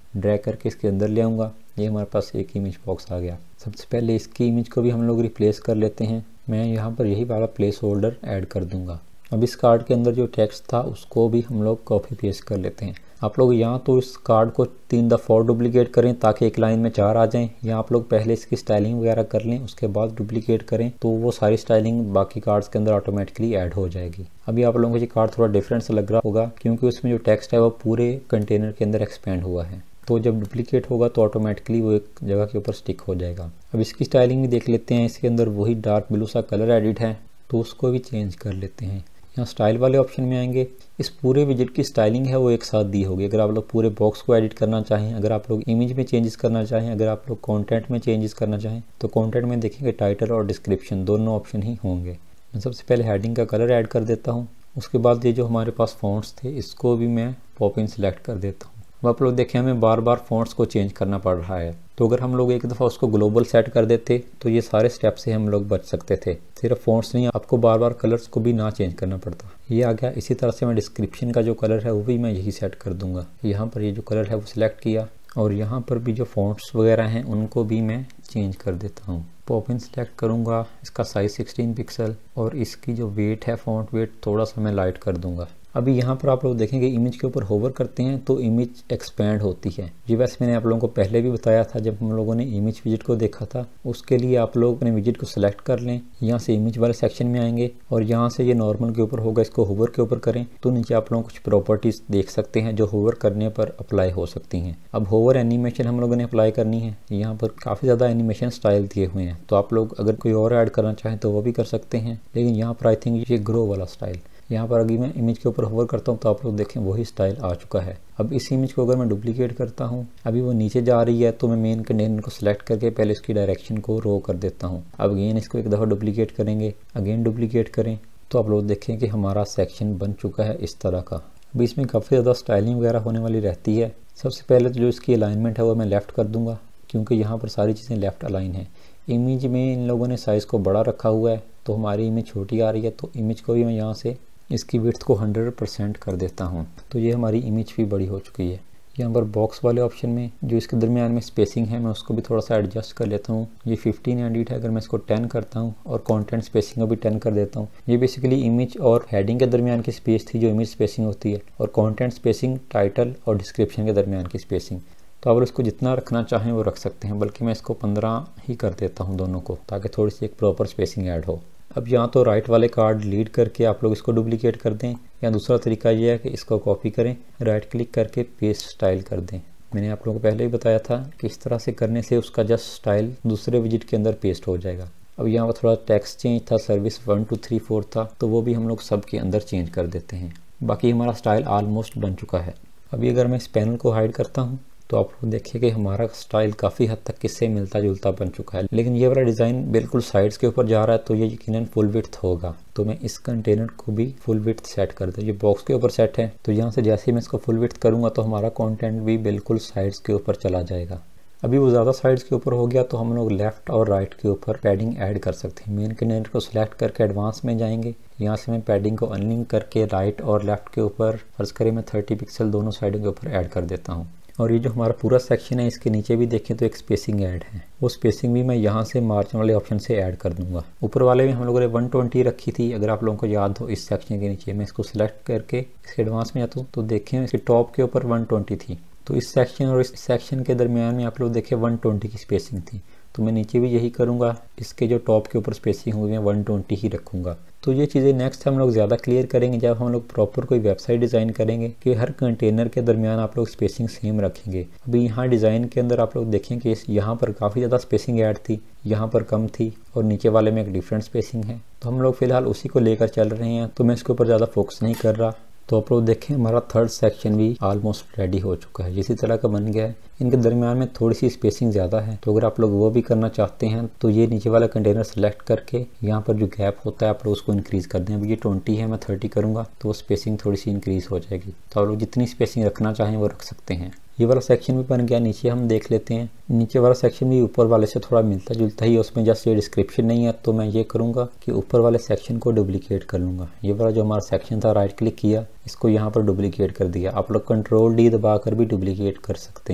ड्रैग करके इसके अंदर ले आऊँगा, ये हमारे पास एक इमेज बॉक्स आ गया। सबसे पहले इसकी इमेज को भी हम लोग रिप्लेस कर लेते हैं। मैं यहाँ पर यही वाला प्लेस होल्डर ऐड कर दूँगा। अब इस कार्ड के अंदर जो टेक्स्ट था उसको भी हम लोग कॉपी पेस्ट कर लेते हैं। आप लोग यहाँ तो इस कार्ड को 3 दफ़ा और डुप्लीकेट करें ताकि एक लाइन में 4 आ जाएं, या आप लोग पहले इसकी स्टाइलिंग वगैरह कर लें उसके बाद डुप्लीकेट करें तो वो सारी स्टाइलिंग बाकी कार्ड्स के अंदर ऑटोमेटिकली ऐड हो जाएगी। अभी आप लोगों को ये कार्ड थोड़ा डिफरेंट सा लग रहा होगा क्योंकि उसमें जो टेक्स्ट है वो पूरे कंटेनर के अंदर एक्सपेंड हुआ है, तो जब डुप्लीकेट होगा तो ऑटोमेटिकली वो एक जगह के ऊपर स्टिक हो जाएगा। अब इसकी स्टाइलिंग भी देख लेते हैं। इसके अंदर वही डार्क ब्लू सा कलर एडिट है तो उसको भी चेंज कर लेते हैं। यहाँ स्टाइल वाले ऑप्शन में आएंगे। इस पूरे विजेट की स्टाइलिंग है वो एक साथ दी होगी। अगर आप लोग पूरे बॉक्स को एडिट करना चाहें, अगर आप लोग इमेज में चेंजेस करना चाहें, अगर आप लोग कंटेंट में चेंजेस करना चाहें तो कंटेंट में देखेंगे टाइटल और डिस्क्रिप्शन दोनों ऑप्शन ही होंगे। मैं सबसे पहले हेडिंग का कलर ऐड कर देता हूँ। उसके बाद ये जो हमारे पास फॉन्ट्स थे इसको भी मैं पॉप इन सेलेक्ट कर देता हूँ। अब आप लोग देखें हमें बार बार फॉन्ट्स को चेंज करना पड़ रहा है, तो अगर हम लोग एक दफ़ा उसको ग्लोबल सेट कर देते तो ये सारे स्टेप से हम लोग बच सकते थे। सिर्फ फॉन्ट्स नहीं, आपको बार बार कलर्स को भी ना चेंज करना पड़ता। ये आ गया। इसी तरह से मैं डिस्क्रिप्शन का जो कलर है वो भी मैं यही सेट कर दूंगा। यहाँ पर ये जो कलर है वो सिलेक्ट किया और यहाँ पर भी जो फॉन्ट्स वगैरह हैं उनको भी मैं चेंज कर देता हूँ। पॉप इन सेलेक्ट करूँगा, इसका साइज 16 पिक्सल और इसकी जो वेट है फॉन्ट वेट थोड़ा सा मैं लाइट कर दूंगा। अभी यहाँ पर आप लोग देखेंगे इमेज के ऊपर होवर करते हैं तो इमेज एक्सपैंड होती है। ये वैसे मैंने आप लोगों को पहले भी बताया था जब हम लोगों ने इमेज विजिट को देखा था। उसके लिए आप लोग अपने विजिट को सिलेक्ट कर लें, यहाँ से इमेज वाले सेक्शन में आएंगे और यहाँ से ये नॉर्मल के ऊपर होगा, इसको होवर के ऊपर करें तो नीचे आप लोग कुछ प्रॉपर्टीज देख सकते हैं जो होवर करने पर अप्लाई हो सकती हैं। अब होवर एनिमेशन हम लोगों ने अप्लाई करनी है। यहाँ पर काफ़ी ज़्यादा एनिमेशन स्टाइल दिए हुए हैं, तो आप लोग अगर कोई और ऐड करना चाहें तो वो भी कर सकते हैं, लेकिन यहाँ पर आई थिंक ये ग्रो वाला स्टाइल। यहाँ पर अगर मैं इमेज के ऊपर होवर करता हूँ तो आप लोग देखें वही स्टाइल आ चुका है। अब इस इमेज को अगर मैं डुप्लीकेट करता हूँ, अभी वो नीचे जा रही है तो मैं मेन कंटेनर को सिलेक्ट करके पहले इसकी डायरेक्शन को रो कर देता हूँ। अब अगेन इसको एक दफ़ा डुप्लीकेट करेंगे, अगेन डुप्लीकेट करें तो आप लोग देखें कि हमारा सेक्शन बन चुका है इस तरह का। अब इसमें काफ़ी ज़्यादा स्टाइलिंग वगैरह होने वाली रहती है। सबसे पहले तो जो इसकी अलाइनमेंट है वो मैं लेफ़्ट कर दूँगा क्योंकि यहाँ पर सारी चीज़ें लेफ़्ट अलाइन है। इमेज में इन लोगों ने साइज़ को बड़ा रखा हुआ है तो हमारी इमेज छोटी आ रही है, तो इमेज को भी मैं यहाँ से इसकी विड्थ को 100% कर देता हूँ, तो ये हमारी इमेज भी बड़ी हो चुकी है। यहाँ पर बॉक्स वाले ऑप्शन में जो इसके दरमियान में स्पेसिंग है मैं उसको भी थोड़ा सा एडजस्ट कर लेता हूँ। ये 15 एडिट है, अगर मैं इसको 10 करता हूँ और कंटेंट स्पेसिंग को भी 10 कर देता हूँ। ये बेसिकली इमेज और हेडिंग के दरमियान की स्पेस थी जो इमेज स्पेसिंग होती है, और कंटेंट स्पेसिंग टाइटल और डिस्क्रिप्शन के दरमियान की स्पेसिंग। तो आप इसको जितना रखना चाहें वो रख सकते हैं, बल्कि मैं इसको 15 ही कर देता हूँ दोनों को, ताकि थोड़ी सी एक प्रॉपर स्पेसिंग ऐड हो। अब यहाँ तो राइट वाले कार्ड डिलीट करके आप लोग इसको डुप्लीकेट कर दें, या दूसरा तरीका ये है कि इसको कॉपी करें, राइट क्लिक करके पेस्ट स्टाइल कर दें। मैंने आप लोगों को पहले ही बताया था कि इस तरह से करने से उसका जस्ट स्टाइल दूसरे विजिट के अंदर पेस्ट हो जाएगा। अब यहाँ पर थोड़ा टेक्स्ट चेंज था, सर्विस 1 2 3 4 था, तो वो भी हम लोग सब के अंदर चेंज कर देते हैं। बाकी हमारा स्टाइल ऑलमोस्ट बन चुका है। अभी अगर मैं इस पैनल को हाइड करता हूँ तो आप लोग देखिए कि हमारा स्टाइल काफ़ी हद तक किससे मिलता जुलता बन चुका है, लेकिन ये वाला डिज़ाइन बिल्कुल साइड्स के ऊपर जा रहा है तो ये यकीनन फुल विड्थ होगा। तो मैं इस कंटेनर को भी फुल विड्थ सेट कर दूँ। ये बॉक्स के ऊपर सेट है तो यहाँ से जैसे ही मैं इसको फुल विड्थ करूँगा तो हमारा कंटेंट भी बिल्कुल साइड्स के ऊपर चला जाएगा। अभी वो ज़्यादा साइड्स के ऊपर हो गया तो हम लोग लेफ़्ट और राइट के ऊपर पैडिंग ऐड कर सकते हैं। मेन कंटेनर को सिलेक्ट करके एडवांस में जाएंगे, यहाँ से मैं पैडिंग को अनलिंक करके राइट और लेफ़्ट के ऊपर फर्ज करें मैं 30 पिक्सल दोनों साइडों के ऊपर ऐड कर देता हूँ। और ये जो हमारा पूरा सेक्शन है इसके नीचे भी देखें तो एक स्पेसिंग ऐड है, वो स्पेसिंग भी मैं यहाँ से मार्जिन वाले ऑप्शन से ऐड कर दूंगा। ऊपर वाले में हम लोगों ने 120 रखी थी, अगर आप लोगों को याद हो। इस सेक्शन के नीचे मैं इसको सिलेक्ट करके इसके एडवांस में जाता हूँ तो देखें इसके टॉप के ऊपर 120 थी, तो इस सेक्शन और इस सेक्शन के दरमियान में आप लोग देखें 120 की स्पेसिंग थी, तो मैं नीचे भी यही करूँगा। इसके जो टॉप के ऊपर स्पेसिंग होगी मैं 120 ही रखूँगा। तो ये चीज़ें नेक्स्ट हम लोग ज़्यादा क्लियर करेंगे जब हम लोग प्रॉपर कोई वेबसाइट डिज़ाइन करेंगे कि हर कंटेनर के दरमियान आप लोग स्पेसिंग सेम रखेंगे। अभी यहाँ डिज़ाइन के अंदर आप लोग देखें कि यहाँ पर काफ़ी ज़्यादा स्पेसिंग ऐड थी, यहाँ पर कम थी और नीचे वाले में एक डिफरेंट स्पेसिंग है, तो हम लोग फ़िलहाल उसी को लेकर चल रहे हैं, तो मैं इसके ऊपर ज़्यादा फोकस नहीं कर रहा। तो आप लोग देखें हमारा थर्ड सेक्शन भी ऑलमोस्ट रेडी हो चुका है, इसी तरह का बन गया है। इनके दरमियान में थोड़ी सी स्पेसिंग ज़्यादा है, तो अगर आप लोग वो भी करना चाहते हैं तो ये नीचे वाला कंटेनर सेलेक्ट करके यहाँ पर जो गैप होता है आप लोग उसको इंक्रीज़ कर दें। अब ये 20 है, मैं 30 करूँगा तो वो स्पेसिंग थोड़ी सी इंक्रीज़ हो जाएगी। तो आप लोग जितनी स्पेसिंग रखना चाहें वो रख सकते हैं। ये वाला सेक्शन भी बन गया। नीचे हम देख लेते हैं, नीचे वाला सेक्शन भी ऊपर वाले से थोड़ा मिलता जुलता ही, उसमें जस्ट ये डिस्क्रिप्शन नहीं है। तो मैं ये करूँगा कि ऊपर वाले सेक्शन को डुप्लीकेट कर लूँगा। ये वाला जो हमारा सेक्शन था, राइट क्लिक किया, इसको यहाँ पर डुप्लीकेट कर दिया। आप लोग कंट्रोल डी दबा कर भी डुप्लीकेट कर सकते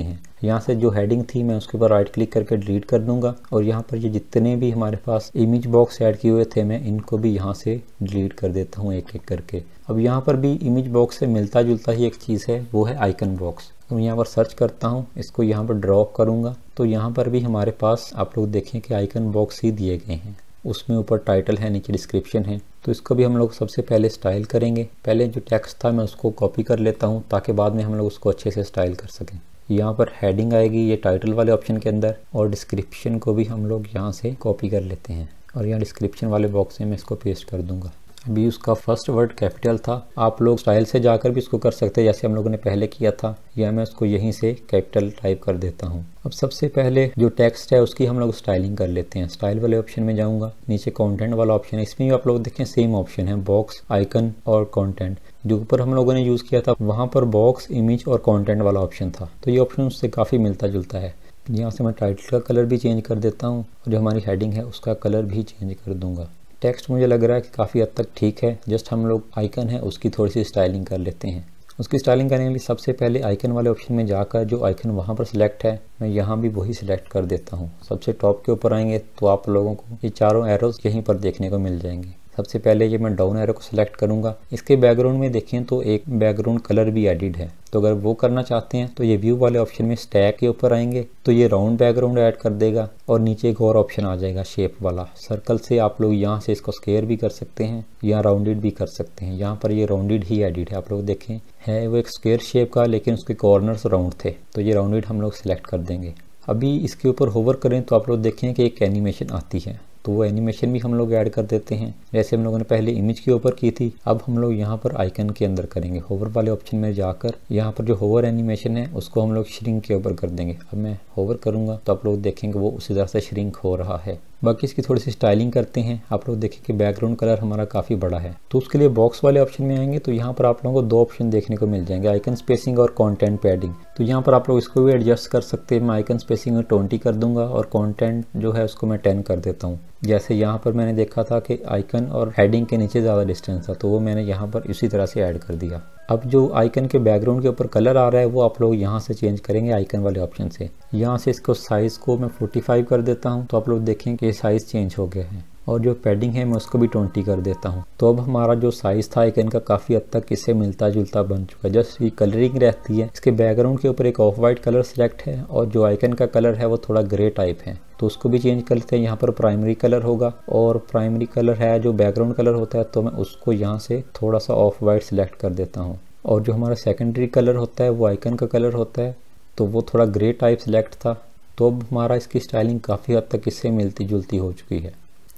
हैं। यहाँ से जो हेडिंग थी मैं उसके ऊपर राइट क्लिक करके डिलीट कर दूंगा, और यहाँ पर ये जितने भी हमारे पास इमेज बॉक्स ऐड किए हुए थे मैं इनको भी यहाँ से डिलीट कर देता हूँ एक एक करके। अब यहाँ पर भी इमेज बॉक्स से मिलता जुलता ही एक चीज़ है, वो है आइकन बॉक्स। तो यहाँ पर सर्च करता हूँ, इसको यहाँ पर ड्रॉ करूँगा, तो यहाँ पर भी हमारे पास आप लोग देखें कि आइकन बॉक्स ही दिए गए हैं। उसमें ऊपर टाइटल है, नीचे डिस्क्रिप्शन है। तो इसको भी हम लोग सबसे पहले स्टाइल करेंगे। पहले जो टेक्स्ट था मैं उसको कॉपी कर लेता हूँ ताकि बाद में हम लोग उसको अच्छे से स्टाइल कर सकें। यहाँ पर हेडिंग आएगी ये टाइटल वाले ऑप्शन के अंदर, और डिस्क्रिप्शन को भी हम लोग यहाँ से कॉपी कर लेते हैं, और यहाँ डिस्क्रिप्शन वाले बॉक्स में मैं इसको पेस्ट कर दूंगा। अभी उसका फर्स्ट वर्ड कैपिटल था, आप लोग स्टाइल से जाकर भी इसको कर सकते हैं जैसे हम लोगों ने पहले किया था, या मैं उसको यहीं से कैपिटल टाइप कर देता हूँ। अब सबसे पहले जो टेक्स्ट है उसकी हम लोग स्टाइलिंग कर लेते हैं। स्टाइल वाले ऑप्शन में जाऊँगा, नीचे कंटेंट वाला ऑप्शन है, इसमें भी आप लोग देखें सेम ऑप्शन है, बॉक्स, आइकन और कंटेंट। जो ऊपर हम लोगों ने यूज़ किया था वहाँ पर बॉक्स, इमेज और कंटेंट वाला ऑप्शन था, तो ये ऑप्शन उससे काफ़ी मिलता जुलता है। यहाँ से मैं टाइटल का कलर भी चेंज कर देता हूँ, और जो हमारी हेडिंग है उसका कलर भी चेंज कर दूँगा। टेक्स्ट मुझे लग रहा है कि काफ़ी हद तक ठीक है, जस्ट हम लोग आइकन है उसकी थोड़ी सी स्टाइलिंग कर लेते हैं। उसकी स्टाइलिंग करने के लिए सबसे पहले आइकन वाले ऑप्शन में जाकर जो आइकन वहाँ पर सिलेक्ट है मैं यहाँ भी वही सिलेक्ट कर देता हूँ। सबसे टॉप के ऊपर आएंगे तो आप लोगों को ये चारों एरोज यहीं पर देखने को मिल जाएंगे। सबसे पहले ये मैं डाउन एरो को सिलेक्ट करूंगा। इसके बैकग्राउंड में देखें तो एक बैकग्राउंड कलर भी एडिड है, तो अगर वो करना चाहते हैं तो ये व्यू वाले ऑप्शन में स्टैक के ऊपर आएंगे तो ये राउंड बैकग्राउंड ऐड कर देगा, और नीचे एक और ऑप्शन आ जाएगा शेप वाला। सर्कल से आप लोग यहाँ से इसको स्क्वायर भी कर सकते हैं या राउंडेड भी कर सकते हैं। यहाँ पर ये राउंडेड ही एडिड है, आप लोग देखें है वो एक स्क्वायर शेप का, लेकिन उसके कॉर्नर्स राउंड थे, तो ये राउंडेड हम लोग सिलेक्ट कर देंगे। अभी इसके ऊपर होवर करें तो आप लोग देखें कि एक एनिमेशन आती है, तो वो एनिमेशन भी हम लोग ऐड कर देते हैं। जैसे हम लोगों ने पहले इमेज के ऊपर की थी, अब हम लोग यहाँ पर आइकन के अंदर करेंगे। होवर वाले ऑप्शन में जाकर यहाँ पर जो होवर एनिमेशन है उसको हम लोग श्रिंक के ऊपर कर देंगे। अब मैं होवर करूँगा तो आप लोग देखेंगे वो उसी तरह से श्रिंक हो रहा है। बाकी इसकी थोड़ी सी स्टाइलिंग करते हैं। आप लोग देखें कि बैकग्राउंड कलर हमारा काफ़ी बड़ा है, तो उसके लिए बॉक्स वाले ऑप्शन में आएंगे तो यहाँ पर आप लोगों को दो ऑप्शन देखने को मिल जाएंगे, आइकन स्पेसिंग और कंटेंट पैडिंग। तो यहाँ पर आप लोग इसको भी एडजस्ट कर सकते हैं। मैं आइकन स्पेसिंग 20 कर दूंगा और कंटेंट जो है उसको मैं 10 कर देता हूँ। जैसे यहाँ पर मैंने देखा था कि आइकन और हेडिंग के नीचे ज़्यादा डिस्टेंस था, तो वो मैंने यहाँ पर इसी तरह से ऐड कर दिया। अब जो आइकन के बैकग्राउंड के ऊपर कलर आ रहा है वो आप लोग यहाँ से चेंज करेंगे आइकन वाले ऑप्शन से। यहाँ से इसको साइज़ को मैं 45 कर देता हूँ, तो आप लोग देखें कि साइज़ चेंज हो गया है, और जो पैडिंग है मैं उसको भी 20 कर देता हूँ। तो अब हमारा जो साइज़ था आइकन का काफ़ी हद तक इससे मिलता जुलता बन चुका है। जस्ट ये कलरिंग रहती है, इसके बैकग्राउंड के ऊपर एक ऑफ वाइट कलर सिलेक्ट है, और जो आइकन का कलर है वो थोड़ा ग्रे टाइप है, तो उसको भी चेंज कर लेते हैं। यहाँ पर प्राइमरी कलर होगा, और प्राइमरी कलर है जो बैकग्राउंड कलर होता है, तो मैं उसको यहाँ से थोड़ा सा ऑफ वाइट सिलेक्ट कर देता हूँ। और जो हमारा सेकेंडरी कलर होता है वो आइकन का कलर होता है, तो वो थोड़ा ग्रे टाइप सिलेक्ट था। तो अब हमारा इसकी स्टाइलिंग काफ़ी हद तक इससे मिलती जुलती हो चुकी है।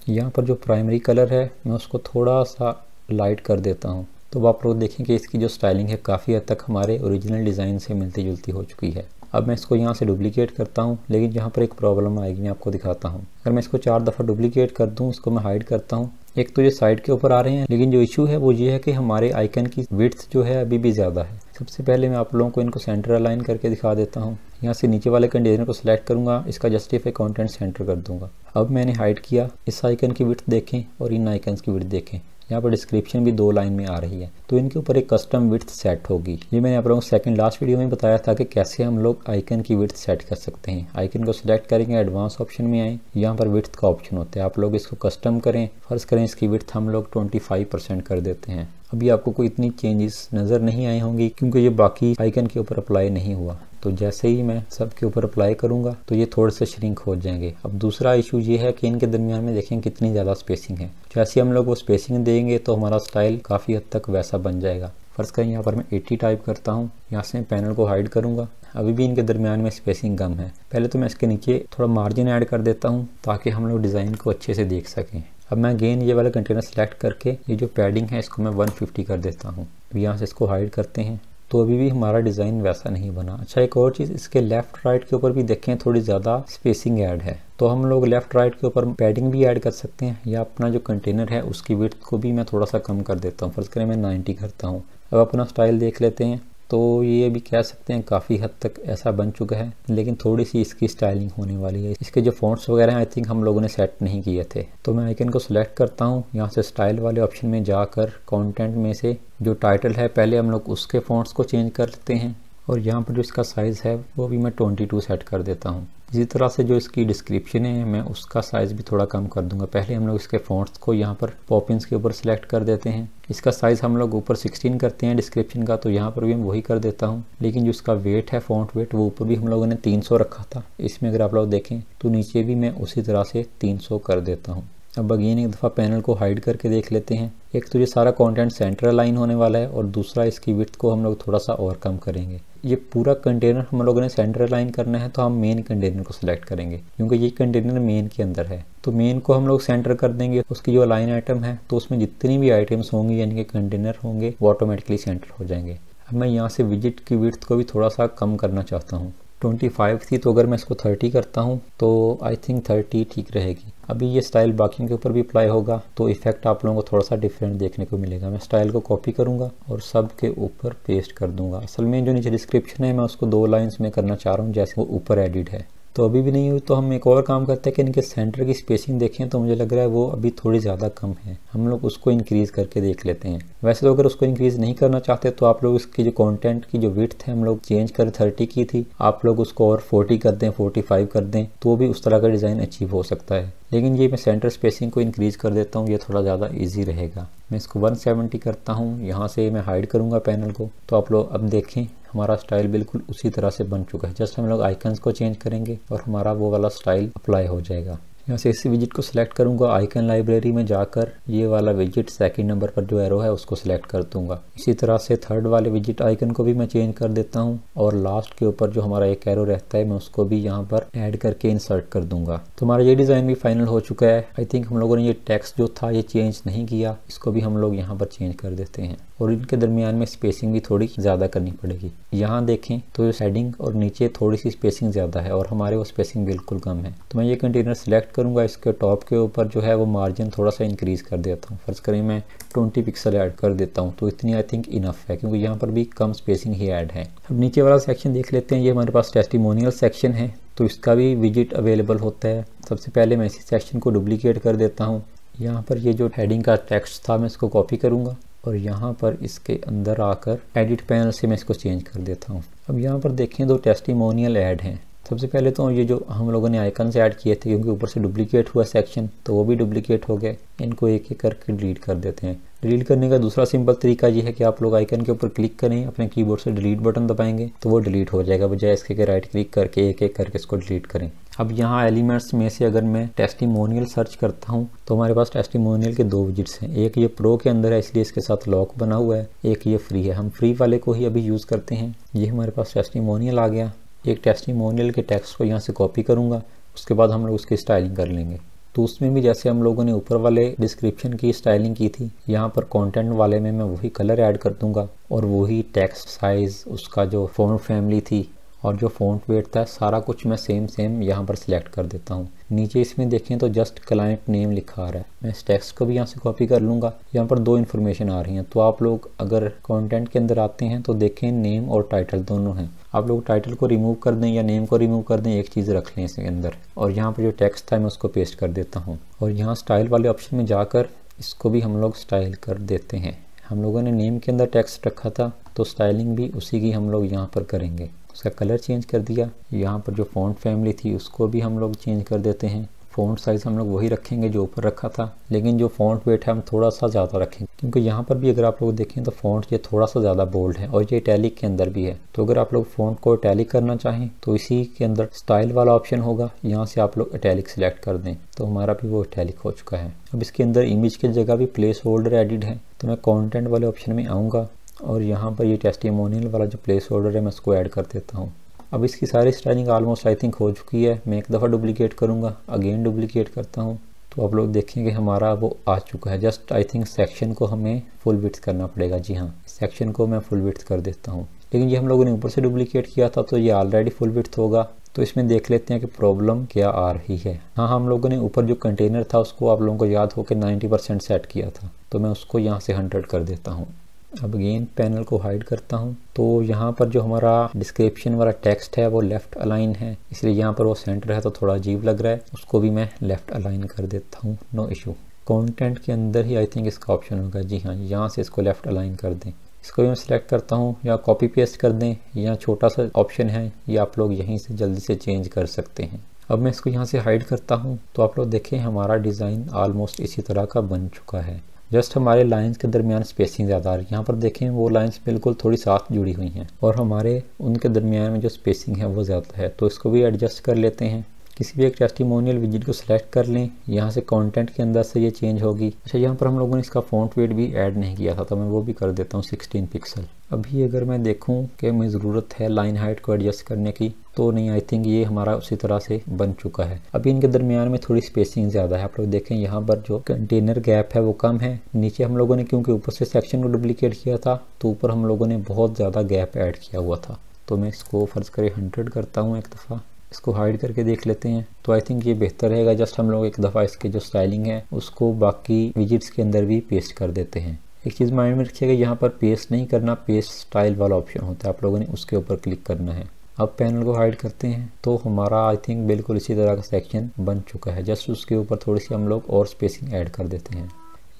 यहाँ पर जो प्राइमरी कलर है मैं उसको थोड़ा सा लाइट कर देता हूँ, तो आप लोग देखें कि इसकी जो स्टाइलिंग है काफ़ी हद तक हमारे ओरिजिनल डिज़ाइन से मिलती जुलती हो चुकी है। अब मैं इसको यहाँ से डुप्लीकेट करता हूँ, लेकिन यहाँ पर एक प्रॉब्लम आएगी, मैं आपको दिखाता हूँ। अगर मैं इसको 4 दफ़ा डुप्लीकेट कर दूँ, इसको मैं हाइड करता हूँ, एक तो ये साइड के ऊपर आ रहे हैं, लेकिन जो इशू है वो ये है कि हमारे आइकन की विड्थ जो है अभी भी ज़्यादा है। सबसे पहले मैं आप लोगों को इनको सेंटर अलाइन करके दिखा देता हूँ। यहाँ से नीचे वाले कंटेनर को सिलेक्ट करूँगा, इसका जस्टिफाई कंटेंट सेंटर कर दूँगा। अब मैंने हाइड किया, इस आइकन की विड्थ देखें और इन आइकन्स की विड्थ देखें। यहाँ पर डिस्क्रिप्शन भी 2 लाइन में आ रही है, तो इनके ऊपर एक कस्टम विड्थ सेट होगी। ये मैंने आप लोगों को सेकंड लास्ट वीडियो में बताया था कि कैसे हम लोग आइकन की विड्थ सेट कर सकते हैं। आइकन को सिलेक्ट करेंगे, एडवांस ऑप्शन में आए, यहाँ पर विड्थ का ऑप्शन होता है, आप लोग इसको कस्टम करें। फर्ज करें इसकी विड्थ हम लोग 25% कर देते हैं। अभी आपको कोई इतनी चेंजेस नज़र नहीं आई होंगी क्योंकि ये बाकी आइकन के ऊपर अप्लाई नहीं हुआ। तो जैसे ही मैं सब के ऊपर अप्लाई करूँगा तो ये थोड़े से श्रिंक हो जाएंगे। अब दूसरा इशू ये है कि इनके दरमियान में देखें कितनी ज़्यादा स्पेसिंग है। जैसे हम लोग वो स्पेसिंग देंगे तो हमारा स्टाइल काफ़ी हद तक वैसा बन जाएगा। फर्स्ट करें यहाँ पर मैं 80 टाइप करता हूँ, यहाँ से पैनल को हाइड करूँगा। अभी भी इनके दरमियान में स्पेसिंग कम है। पहले तो मैं इसके नीचे थोड़ा मार्जिन ऐड कर देता हूँ ताकि हम लोग डिज़ाइन को अच्छे से देख सकें। अब मैं अगेन ये वाला कंटेनर सेलेक्ट करके ये जो पैडिंग है इसको मैं 150 कर देता हूँ। यहाँ से इसको हाइड करते हैं, तो अभी भी हमारा डिज़ाइन वैसा नहीं बना। अच्छा, एक और चीज़, इसके लेफ़्ट राइट के ऊपर भी देखें थोड़ी ज़्यादा स्पेसिंग ऐड है, तो हम लोग लेफ़्ट राइट के ऊपर पैडिंग भी ऐड कर सकते हैं, या अपना जो कंटेनर है उसकी विड्थ को भी मैं थोड़ा सा कम कर देता हूँ। फर्ज करें मैं 90 करता हूँ। अब अपना स्टाइल देख लेते हैं। तो ये भी कह सकते हैं काफ़ी हद तक ऐसा बन चुका है, लेकिन थोड़ी सी इसकी स्टाइलिंग होने वाली है। इसके जो फॉन्ट्स वगैरह हैं आई थिंक हम लोगों ने सेट नहीं किए थे। तो मैं आइकन को सिलेक्ट करता हूँ, यहाँ से स्टाइल वाले ऑप्शन में जाकर कंटेंट में से जो टाइटल है पहले हम लोग उसके फॉन्ट्स को चेंज कर लेते हैं, और यहाँ पर जो इसका साइज़ है वो भी मैं 22 सेट कर देता हूँ। इसी तरह से जो इसकी डिस्क्रिप्शन है मैं उसका साइज़ भी थोड़ा कम कर दूंगा। पहले हम लोग इसके फॉन्ट्स को यहाँ पर पॉपिंस के ऊपर सेलेक्ट कर देते हैं। इसका साइज़ हम लोग ऊपर 16 करते हैं डिस्क्रिप्शन का, तो यहाँ पर भी मैं वही कर देता हूँ। लेकिन जो इसका वेट है, फॉन्ट वेट, वो ऊपर भी हम लोगों ने 300 रखा था। इसमें अगर आप लोग देखें तो नीचे भी मैं उसी तरह से 300 कर देता हूँ। अब अगेन एक दफ़ा पैनल को हाइड करके देख लेते हैं। एक तो ये सारा कंटेंट सेंटर अलाइन होने वाला है, और दूसरा इसकी विड्थ को हम लोग थोड़ा सा और कम करेंगे। ये पूरा कंटेनर हम लोगों ने सेंटर अलाइन करना है, तो हम मेन कंटेनर को सिलेक्ट करेंगे क्योंकि ये कंटेनर मेन के अंदर है। तो मेन को हम लोग सेंटर कर देंगे। उसकी जो अलाइन आइटम है तो उसमें जितनी भी आइटम्स होंगी यानी कि कंटेनर होंगे वो ऑटोमेटिकली सेंटर हो जाएंगे। अब मैं यहाँ से विजिट की विड्थ को भी थोड़ा सा कम करना चाहता हूँ। 25 थी, तो अगर मैं इसको 30 करता हूँ तो आई थिंक 30 ठीक रहेगी। अभी ये स्टाइल बाकियों के ऊपर भी अप्लाई होगा तो इफेक्ट आप लोगों को थोड़ा सा डिफरेंट देखने को मिलेगा। मैं स्टाइल को कॉपी करूँगा और सब के ऊपर पेस्ट कर दूंगा। असल में जो नीचे डिस्क्रिप्शन है मैं उसको 2 लाइन्स में करना चाह रहा हूँ जैसे वो ऊपर एडिट है। तो अभी भी नहीं हुई तो हम एक और काम करते हैं कि इनके सेंटर की स्पेसिंग देखें तो मुझे लग रहा है वो अभी थोड़ी ज़्यादा कम है। हम लोग उसको इंक्रीज़ करके देख लेते हैं। वैसे तो अगर उसको इंक्रीज़ नहीं करना चाहते तो आप लोग इसकी जो कंटेंट की जो विड्थ है हम लोग चेंज कर 30 की थी, आप लोग उसको और 40 कर दें, 45 कर दें, तो भी उस तरह का डिज़ाइन अचीव हो सकता है। लेकिन ये मैं सेंटर स्पेसिंग को इंक्रीज़ कर देता हूँ, ये थोड़ा ज़्यादा ईजी रहेगा। मैं इसको 170 करता हूँ। यहाँ से मैं हाइड करूँगा पैनल को, तो आप लोग अब देखें हमारा स्टाइल बिल्कुल उसी तरह से बन चुका है। जस्ट हम लोग आइकन्स को चेंज करेंगे और हमारा वो वाला स्टाइल अप्लाई हो जाएगा। यहाँ से इसी विजिट को सिलेक्ट करूंगा, आइकन लाइब्रेरी में जाकर ये वाला विजिट सेकंड नंबर पर जो एरो है उसको सिलेक्ट कर दूंगा। इसी तरह से थर्ड वाले विजिट आइकन को भी मैं चेंज कर देता हूँ, और लास्ट के ऊपर जो हमारा एक एरो रहता है मैं उसको भी यहाँ पर ऐड करके इंसर्ट कर दूंगा। तो हमारा ये डिज़ाइन भी फाइनल हो चुका है। आई थिंक हम लोगों ने ये टेक्स्ट जो था ये चेंज नहीं किया, इसको भी हम लोग यहाँ पर चेंज कर देते हैं, और इनके दरमियान में स्पेसिंग भी थोड़ी ज़्यादा करनी पड़ेगी। यहाँ देखें तो ये हेडिंग और नीचे थोड़ी सी स्पेसिंग ज़्यादा है और हमारे वो स्पेसिंग बिल्कुल कम है। तो मैं ये कंटेनर सिलेक्ट करूँगा, इसके टॉप के ऊपर जो है वो मार्जिन थोड़ा सा इंक्रीज़ कर देता हूँ। फर्ज करें मैं 20 पिक्सल ऐड कर देता हूँ, तो इतनी आई थिंक इनफ है क्योंकि यहाँ पर भी कम स्पेसिंग ही ऐड है। अब नीचे वाला सेक्शन देख लेते हैं। ये हमारे पास टेस्टिमोनियल सेक्शन है, तो इसका भी विजिट अवेलेबल होता है। सबसे पहले मैं इसी सेक्शन को डुप्लीकेट कर देता हूँ। यहाँ पर ये जो हेडिंग का टेक्स्ट था मैं इसको कॉपी करूँगा और यहाँ पर इसके अंदर आकर एडिट पैनल से मैं इसको चेंज कर देता हूँ। अब यहाँ पर देखें 2 टेस्टिमोनियल ऐड हैं। सबसे पहले तो ये जो हम लोगों ने आइकन से ऐड किए थे, क्योंकि ऊपर से डुप्लीकेट हुआ सेक्शन तो वो भी डुप्लीकेट हो गए। इनको एक एक करके डिलीट कर देते हैं। डिलीट करने का दूसरा सिंपल तरीका ये है कि आप लोग आइकन के ऊपर क्लिक करें, अपने कीबोर्ड से डिलीट बटन दबाएंगे तो वो डिलीट हो जाएगा, बजाय इसके कि राइट क्लिक करके एक एक करके इसको डिलीट करें। अब यहाँ एलिमेंट्स में से अगर मैं टेस्टिमोनियल सर्च करता हूँ तो हमारे पास टेस्टिमोनियल के 2 विजिट्स हैं। एक ये प्रो के अंदर है इसलिए इसके साथ लॉक बना हुआ है, एक ये फ्री है। हम फ्री वाले को ही अभी यूज़ करते हैं। ये हमारे पास टेस्टिमोनियल आ गया। एक टेस्टिमोनियल के टेक्स्ट को यहाँ से कॉपी करूँगा, उसके बाद हम लोग उसकी स्टाइलिंग कर लेंगे। तो उसमें भी जैसे हम लोगों ने ऊपर वाले डिस्क्रिप्शन की स्टाइलिंग की थी, यहाँ पर कंटेंट वाले में मैं वही कलर ऐड कर दूंगा और वही टेक्स्ट साइज़, उसका जो फॉन्ट फैमिली थी और जो फॉन्ट वेट था, सारा कुछ मैं सेम यहाँ पर सिलेक्ट कर देता हूँ। नीचे इसमें देखें तो जस्ट क्लाइंट नेम लिखा आ रहा है। मैं इस टेक्स्ट को भी यहाँ से कॉपी कर लूँगा। यहाँ पर 2 इन्फॉर्मेशन आ रही हैं, तो आप लोग अगर कंटेंट के अंदर आते हैं तो देखें नेम और टाइटल दोनों हैं। आप लोग टाइटल को रिमूव कर दें या नेम को रिमूव कर दें, एक चीज़ रख लें इसके अंदर। और यहाँ पर जो टेक्स्ट था मैं उसको पेस्ट कर देता हूँ, और यहाँ स्टाइल वाले ऑप्शन में जाकर इसको भी हम लोग स्टाइल कर देते हैं। हम लोगों ने नेम के अंदर टेक्स्ट रखा था तो स्टाइलिंग भी उसी की हम लोग यहाँ पर करेंगे। उसका कलर चेंज कर दिया। यहाँ पर जो फॉन्ट फैमिली थी उसको भी हम लोग चेंज कर देते हैं। फ़ॉन्ट साइज़ हम लोग वही रखेंगे जो ऊपर रखा था, लेकिन जो फ़ॉन्ट वेट है हम थोड़ा सा ज़्यादा रखेंगे, क्योंकि यहाँ पर भी अगर आप लोग देखें तो फ़ॉन्ट ये थोड़ा सा ज़्यादा बोल्ड है और ये इटैलिक के अंदर भी है। तो अगर आप लोग फ़ॉन्ट को इटैलिक करना चाहें तो इसी के अंदर स्टाइल वाला ऑप्शन होगा, यहाँ से आप लोग इटैलिक सेलेक्ट कर दें तो हमारा भी वो इटैलिक हो चुका है। अब इसके अंदर इमेज की जगह भी प्लेस होल्डर एडिड है, तो मैं कॉन्टेंट वाले ऑप्शन में आऊँगा और यहाँ पर ये टेस्टिमोनियल वाला जो प्लेस होल्डर है मैं उसको ऐड कर देता हूँ। अब इसकी सारी स्टाइलिंग ऑलमोस्ट आई थिंक हो चुकी है। मैं एक दफ़ा डुप्लीकेट करूँगा, अगेन डुप्लीकेट करता हूँ तो आप लोग देखेंगे हमारा वो आ चुका है। जस्ट आई थिंक सेक्शन को हमें फुल विड्थ करना पड़ेगा। जी हाँ, सेक्शन को मैं फुल विड्थ कर देता हूँ, लेकिन ये हम लोगों ने ऊपर से डुप्लीकेट किया था तो ये ऑलरेडी फुल विड्थ होगा। तो इसमें देख लेते हैं कि प्रॉब्लम क्या आ रही है। हाँ, हम लोगों ने ऊपर जो कंटेनर था उसको आप लोगों को याद हो कि 90% सेट किया था, तो मैं उसको यहाँ से 100 कर देता हूँ। अब अगेन पैनल को हाइड करता हूँ। तो यहाँ पर जो हमारा डिस्क्रिप्शन वाला टेक्स्ट है वो लेफ्ट अलाइन है, इसलिए यहाँ पर वो सेंटर है तो थोड़ा अजीब लग रहा है, उसको भी मैं लेफ्ट अलाइन कर देता हूँ, नो इशू। कंटेंट के अंदर ही आई थिंक इसका ऑप्शन होगा, जी हाँ, यहाँ से इसको लेफ्ट अलाइन कर दें। इसको भी मैं सिलेक्ट करता हूँ, या कॉपी पेस्ट कर दें, या छोटा सा ऑप्शन है ये आप लोग यहीं से जल्दी से चेंज कर सकते हैं। अब मैं इसको यहाँ से हाइड करता हूँ तो आप लोग देखें हमारा डिज़ाइन ऑलमोस्ट इसी तरह का बन चुका है। जस्ट हमारे लाइंस के दरमियान स्पेसिंग ज़्यादा आ रही है, यहाँ पर देखें वो लाइंस बिल्कुल थोड़ी साथ जुड़ी हुई हैं और हमारे उनके दरमियान में जो स्पेसिंग है वो ज़्यादा है, तो इसको भी एडजस्ट कर लेते हैं। किसी भी एक टेस्टिमोनियल विजिट को सिलेक्ट कर लें, यहाँ से कंटेंट के अंदर से ये चेंज होगी। अच्छा, यहाँ पर हम लोगों ने इसका फॉन्ट वेट भी ऐड नहीं किया था तो मैं वो भी कर देता हूँ 16 पिक्सल। अभी अगर मैं देखूँ कि मुझे ज़रूरत है लाइन हाइट को एडजस्ट करने की तो नहीं, आई थिंक ये हमारा उसी तरह से बन चुका है। अभी इनके दरमियान में थोड़ी स्पेसिंग ज़्यादा है, आप लोग देखें यहाँ पर जो कंटेनर गैप है वो कम है। नीचे हम लोगों ने क्योंकि ऊपर से सेक्शन को डुप्लीकेट किया था तो ऊपर हम लोगों ने बहुत ज़्यादा गैप ऐड किया हुआ था। तो मैं इसको फ़र्ज़ करें 100 करता हूँ एक दफ़ा, इसको हाइड करके देख लेते हैं तो आई थिंक ये बेहतर रहेगा। जस्ट हम लोग एक दफ़ा इसके जो स्टाइलिंग है उसको बाकी विजिट्स के अंदर भी पेस्ट कर देते हैं। एक चीज़ माइंड में रखिएगा, यहाँ पर पेस्ट नहीं करना, पेस्ट स्टाइल वाला ऑप्शन होता है, आप लोगों ने उसके ऊपर क्लिक करना है। अब पैनल को हाइड करते हैं तो हमारा आई थिंक बिल्कुल इसी तरह का सेक्शन बन चुका है। जस्ट उसके ऊपर थोड़ी सी हम लोग और स्पेसिंग ऐड कर देते हैं।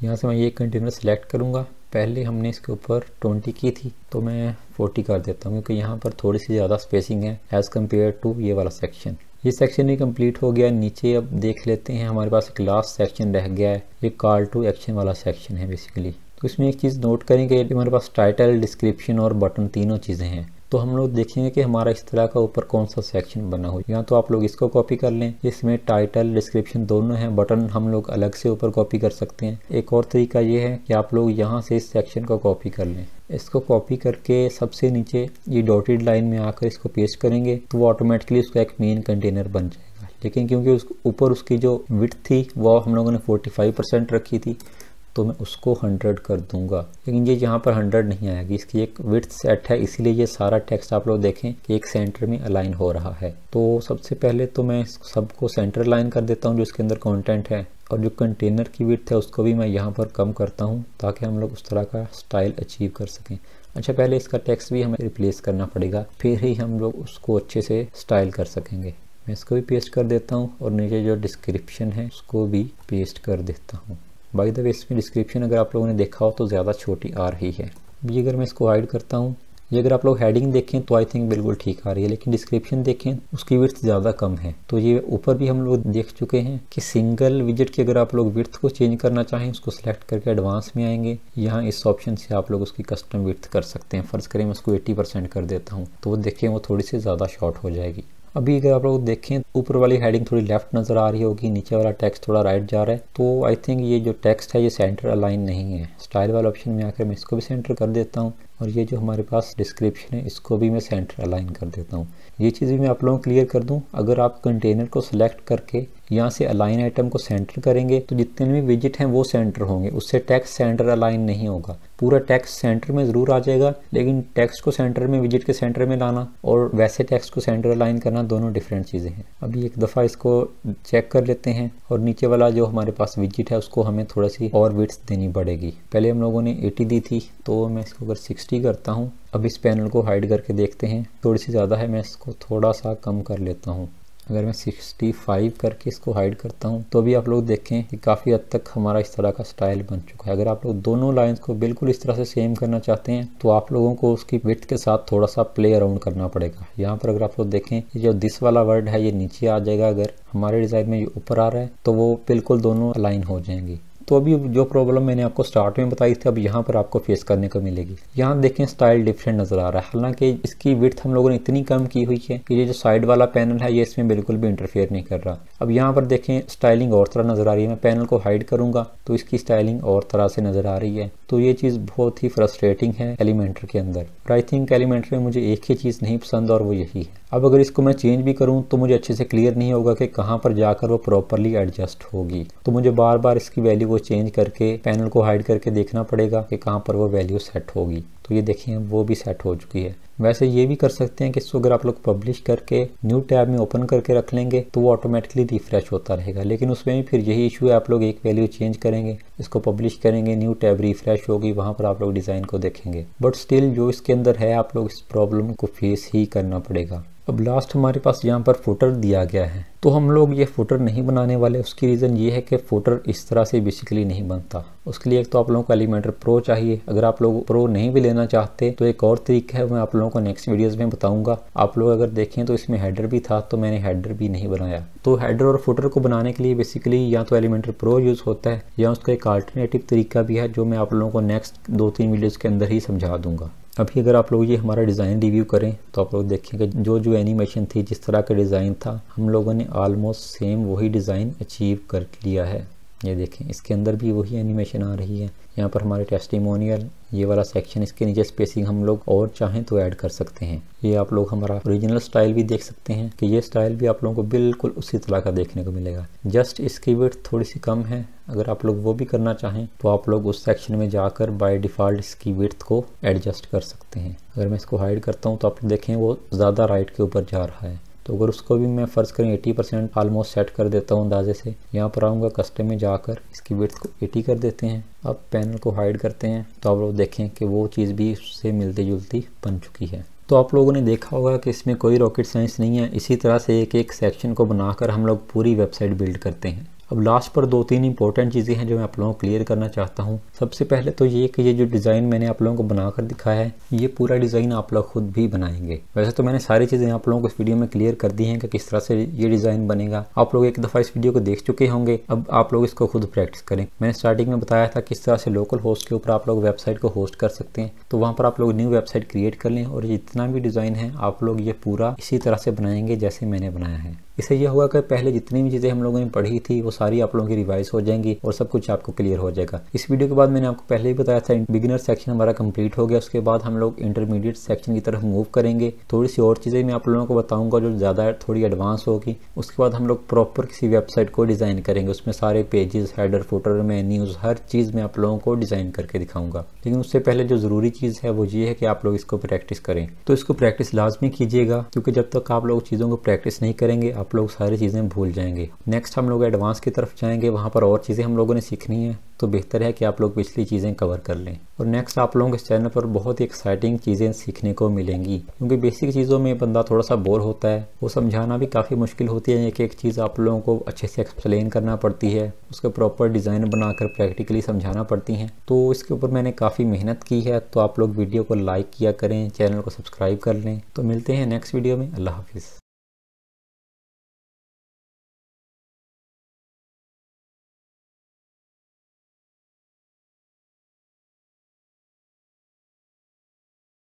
यहाँ से मैं ये कंटेनर सेलेक्ट करूँगा, पहले हमने इसके ऊपर 20 की थी तो मैं 40 कर देता हूँ क्योंकि यहाँ पर थोड़ी सी ज़्यादा स्पेसिंग है एज़ कम्पेयर टू ये वाला सेक्शन। ये सेक्शन भी कंप्लीट हो गया। नीचे अब देख लेते हैं, हमारे पास एक लास्ट सेक्शन रह गया है, ये कॉल टू एक्शन वाला सेक्शन है बेसिकली। तो इसमें एक चीज़ नोट करेंगे, हमारे पास टाइटल, डिस्क्रिप्शन और बटन तीनों चीज़ें हैं। तो हम लोग देखेंगे कि हमारा इस तरह का ऊपर कौन सा सेक्शन बना हुआ है। या तो आप लोग इसको कॉपी कर लें, इसमें टाइटल डिस्क्रिप्शन दोनों हैं, बटन हम लोग अलग से ऊपर कॉपी कर सकते हैं। एक और तरीका ये है कि आप लोग यहाँ से इस सेक्शन को कॉपी कर लें, इसको कॉपी करके सबसे नीचे ये डॉटेड लाइन में आकर इसको पेस्ट करेंगे तो वो ऑटोमेटिकली उसका एक मेन कंटेनर बन जाएगा। लेकिन क्योंकि ऊपर उसकी जो विड्थ थी वो हम लोगों ने 45% रखी थी तो मैं उसको 100 कर दूंगा, लेकिन ये यहाँ पर 100 नहीं आएगी, इसकी एक विड्थ सेट है, इसीलिए ये सारा टेक्स्ट आप लोग देखें कि एक सेंटर में अलाइन हो रहा है। तो सबसे पहले तो मैं सबको सेंटर अलाइन कर देता हूँ जो इसके अंदर कंटेंट है, और जो कंटेनर की विड्थ है उसको भी मैं यहाँ पर कम करता हूँ ताकि हम लोग उस तरह का स्टाइल अचीव कर सकें। अच्छा, पहले इसका टेक्स्ट भी हमें रिप्लेस करना पड़ेगा, फिर ही हम लोग उसको अच्छे से स्टाइल कर सकेंगे। मैं इसको भी पेस्ट कर देता हूँ और नीचे जो डिस्क्रिप्शन है उसको भी पेस्ट कर देता हूँ। बाय द वे इसमें डिस्क्रिप्शन अगर आप लोगों ने देखा हो तो ज़्यादा छोटी आ रही है। ये अगर मैं इसको हाइड करता हूँ, ये अगर आप लोग हेडिंग देखें तो आई थिंक बिल्कुल ठीक आ रही है, लेकिन डिस्क्रिप्शन देखें उसकी विड्थ ज़्यादा कम है। तो ये ऊपर भी हम लोग देख चुके हैं कि सिंगल विजिट की अगर आप लोग विड्थ को चेंज करना चाहें उसको सिलेक्ट करके एडवांस में आएंगे, यहाँ इस ऑप्शन से आप लोग उसकी कस्टम विड्थ कर सकते हैं। फ़र्ज़ करें मैं उसको 80% कर देता हूँ तो वो देखें वो थोड़ी सी ज़्यादा शॉर्ट हो जाएगी। अभी अगर आप लोग देखें ऊपर वाली हेडिंग थोड़ी लेफ्ट नज़र आ रही होगी, नीचे वाला टेक्स्ट थोड़ा राइट जा रहा है, तो आई थिंक ये जो टेक्स्ट है ये सेंटर अलाइन नहीं है। स्टाइल वाला ऑप्शन में आकर मैं इसको भी सेंटर कर देता हूँ और ये जो हमारे पास डिस्क्रिप्शन है इसको भी मैं सेंटर अलाइन कर देता हूँ। ये चीज़ भी मैं आप लोगों को क्लियर कर दूँ, अगर आप कंटेनर को सिलेक्ट करके यहाँ से अलाइन आइटम को सेंटर करेंगे तो जितने भी विजिट हैं वो सेंटर होंगे, उससे टेक्स्ट सेंटर अलाइन नहीं होगा। पूरा टेक्स्ट सेंटर में ज़रूर आ जाएगा, लेकिन टेक्स्ट को सेंटर में, विजिट के सेंटर में लाना और वैसे टेक्स्ट को सेंटर अलाइन करना दोनों डिफरेंट चीज़ें हैं। अभी एक दफ़ा इसको चेक कर लेते हैं और नीचे वाला जो हमारे पास विजिट है उसको हमें थोड़ा सी और विड्थ देनी पड़ेगी। पहले हम लोगों ने 80 दी थी तो मैं इसको अगर 60 करता हूँ। अब इस पैनल को हाइड करके देखते हैं, थोड़ी सी ज़्यादा है, मैं इसको थोड़ा सा कम कर लेता हूँ। अगर मैं 65 करके इसको हाइड करता हूँ तो भी आप लोग देखें कि काफ़ी हद तक हमारा इस तरह का स्टाइल बन चुका है। अगर आप लोग दोनों लाइंस को बिल्कुल इस तरह से सेम करना चाहते हैं तो आप लोगों को उसकी विड्थ के साथ थोड़ा सा प्ले अराउंड करना पड़ेगा। यहाँ पर अगर आप लोग देखें कि जो दिस वाला वर्ड है ये नीचे आ जाएगा, अगर हमारे डिज़ाइन में ये ऊपर आ रहा है तो वो बिल्कुल दोनों अलाइन हो जाएंगी। तो अभी जो प्रॉब्लम मैंने आपको स्टार्ट में बताई थी अब यहाँ पर आपको फेस करने को मिलेगी। यहाँ देखें स्टाइल डिफरेंट नज़र आ रहा है, हालांकि इसकी विड्थ हम लोगों ने इतनी कम की हुई है कि ये जो साइड वाला पैनल है ये इसमें बिल्कुल भी इंटरफेयर नहीं कर रहा। अब यहाँ पर देखें स्टाइलिंग और तरह नज़र आ रही है, मैं पैनल को हाइड करूँगा तो इसकी स्टाइलिंग और तरह से नज़र आ रही है। तो ये चीज़ बहुत ही फ्रस्ट्रेटिंग है एलिमेंटर के अंदर। आई थिंक एलिमेंटर में मुझे एक ही चीज़ नहीं पसंद और वो यही है। अब अगर इसको मैं चेंज भी करूं तो मुझे अच्छे से क्लियर नहीं होगा कि कहाँ पर जाकर वो प्रॉपरली एडजस्ट होगी, तो मुझे बार बार इसकी वैल्यू को चेंज करके पैनल को हाइड करके देखना पड़ेगा कि कहाँ पर वो वैल्यू सेट होगी। तो ये देखिए वो भी सेट हो चुकी है। वैसे ये भी कर सकते हैं कि इसको अगर आप लोग पब्लिश करके न्यू टैब में ओपन करके रख लेंगे तो वो ऑटोमेटिकली रिफ्रेश होता रहेगा, लेकिन उसमें भी फिर यही इशू है, आप लोग एक वैल्यू चेंज करेंगे, इसको पब्लिश करेंगे, न्यू टैब रिफ्रेश होगी, वहां पर आप लोग डिज़ाइन को देखेंगे, बट स्टिल जो इसके अंदर है आप लोग इस प्रॉब्लम को फेस ही करना पड़ेगा। अब लास्ट हमारे पास यहाँ पर फुटर दिया गया है, तो हम लोग ये फुटर नहीं बनाने वाले। उसकी रीज़न ये है कि फुटर इस तरह से बेसिकली नहीं बनता। उसके लिए एक तो आप लोगों को एलिमेंटर प्रो चाहिए। अगर आप लोग प्रो नहीं भी लेना चाहते तो एक और तरीका है, मैं आप लोगों को नेक्स्ट वीडियोस में बताऊंगा। आप लोग अगर देखें तो इसमें हेडर भी था, तो मैंने हेडर भी नहीं बनाया। तो हेडर और फुटर को बनाने के लिए बेसिकली या तो एलिमेंटर प्रो यूज़ होता है या उसका एक अल्टरनेटिव तरीका भी है, जो मैं आप लोगों को नेक्स्ट 2-3 वीडियोज़ के अंदर ही समझा दूंगा। अभी अगर आप लोग ये हमारा डिज़ाइन रिव्यू करें तो आप लोग देखेंगे जो एनिमेशन थी, जिस तरह का डिज़ाइन था, हम लोगों ने ऑलमोस्ट सेम वही डिज़ाइन अचीव कर लिया है। ये देखें इसके अंदर भी वही एनिमेशन आ रही है। यहाँ पर हमारे टेस्टिमोनियल ये वाला सेक्शन, इसके नीचे स्पेसिंग हम लोग और चाहें तो ऐड कर सकते हैं। ये आप लोग हमारा ओरिजिनल स्टाइल भी देख सकते हैं कि ये स्टाइल भी आप लोगों को बिल्कुल उसी तरह का देखने को मिलेगा, जस्ट इसकी विड्थ थोड़ी सी कम है। अगर आप लोग वो भी करना चाहें तो आप लोग उस सेक्शन में जाकर बाय डिफ़ॉल्ट इसकी विड्थ को एडजस्ट कर सकते हैं। अगर मैं इसको हाइड करता हूँ तो आप देखें वो ज़्यादा राइट के ऊपर जा रहा है, तो अगर उसको भी मैं फ़र्ज़ करें 80% ऑलमोस्ट सेट कर देता हूँ अंदाजे से। यहाँ पर आऊँगा कस्टम में जाकर इसकी विड्थ को 80 कर देते हैं। अब पैनल को हाइड करते हैं तो आप लोग देखें कि वो चीज़ भी उससे मिलती जुलती बन चुकी है। तो आप लोगों ने देखा होगा कि इसमें कोई रॉकेट साइंस नहीं है। इसी तरह से एक एक सेक्शन को बनाकर हम लोग पूरी वेबसाइट बिल्ड करते हैं। अब लास्ट पर 2-3 इंपॉर्टेंट चीज़ें हैं जो मैं आप लोगों को क्लियर करना चाहता हूँ। सबसे पहले तो ये कि ये जो डिज़ाइन मैंने आप लोगों को बनाकर दिखाया है, ये पूरा डिज़ाइन आप लोग खुद भी बनाएंगे। वैसे तो मैंने सारी चीज़ें आप लोगों को इस वीडियो में क्लियर कर दी हैं कि किस तरह से ये डिज़ाइन बनेगा। आप लोग एक दफ़ा इस वीडियो को देख चुके होंगे, अब आप लोग इसको खुद प्रैक्टिस करें। मैंने स्टार्टिंग में बताया था किस तरह से लोकल होस्ट के ऊपर आप लोग वेबसाइट को होस्ट कर सकते हैं, तो वहाँ पर आप लोग न्यू वेबसाइट क्रिएट कर लें और जितना भी डिज़ाइन है आप लोग ये पूरा इसी तरह से बनाएंगे जैसे मैंने बनाया है। इससे यह होगा कि पहले जितनी भी चीज़ें हम लोगों ने पढ़ी थी वो सारी आप लोगों की रिवाइज हो जाएंगी और सब कुछ आपको क्लियर हो जाएगा। इस वीडियो के बाद मैंने आपको पहले ही बताया था बिगिनर सेक्शन हमारा कंप्लीट हो गया। उसके बाद हम लोग इंटरमीडिएट सेक्शन की तरफ मूव करेंगे। थोड़ी सी और चीज़ें मैं आप लोगों को बताऊंगा जो ज़्यादा थोड़ी एडवांस होगी। उसके बाद हम लोग प्रॉपर किसी वेबसाइट को डिज़ाइन करेंगे, उसमें सारे पेजेस, हेडर, फुटर, मेन्यूज़, हर चीज़ मैं आप लोगों को डिज़ाइन करके दिखाऊंगा। लेकिन उससे पहले जो ज़रूरी चीज़ है वो ये है कि आप लोग इसको प्रैक्टिस करें। तो इसको प्रैक्टिस लाजमी कीजिएगा, क्योंकि जब तक आप लोग चीज़ों को प्रैक्टिस नहीं करेंगे आप लोग सारी चीज़ें भूल जाएंगे। नेक्स्ट हम लोग एडवांस की तरफ जाएंगे, वहाँ पर और चीज़ें हम लोगों ने सीखनी है, तो बेहतर है कि आप लोग पिछली चीज़ें कवर कर लें। और नेक्स्ट आप लोगों के इस चैनल पर बहुत ही एक्साइटिंग चीज़ें सीखने को मिलेंगी, क्योंकि बेसिक चीज़ों में बंदा थोड़ा सा बोर होता है, वो समझाना भी काफ़ी मुश्किल होती है। एक एक चीज़ आप लोगों को अच्छे से एक्सप्लेन करना पड़ती है, उसके प्रॉपर डिज़ाइन बनाकर प्रैक्टिकली समझाना पड़ती हैं। तो इसके ऊपर मैंने काफ़ी मेहनत की है। तो आप लोग वीडियो को लाइक किया करें, चैनल को सब्सक्राइब कर लें। तो मिलते हैं नेक्स्ट वीडियो में। अल्लाह हाफिज़।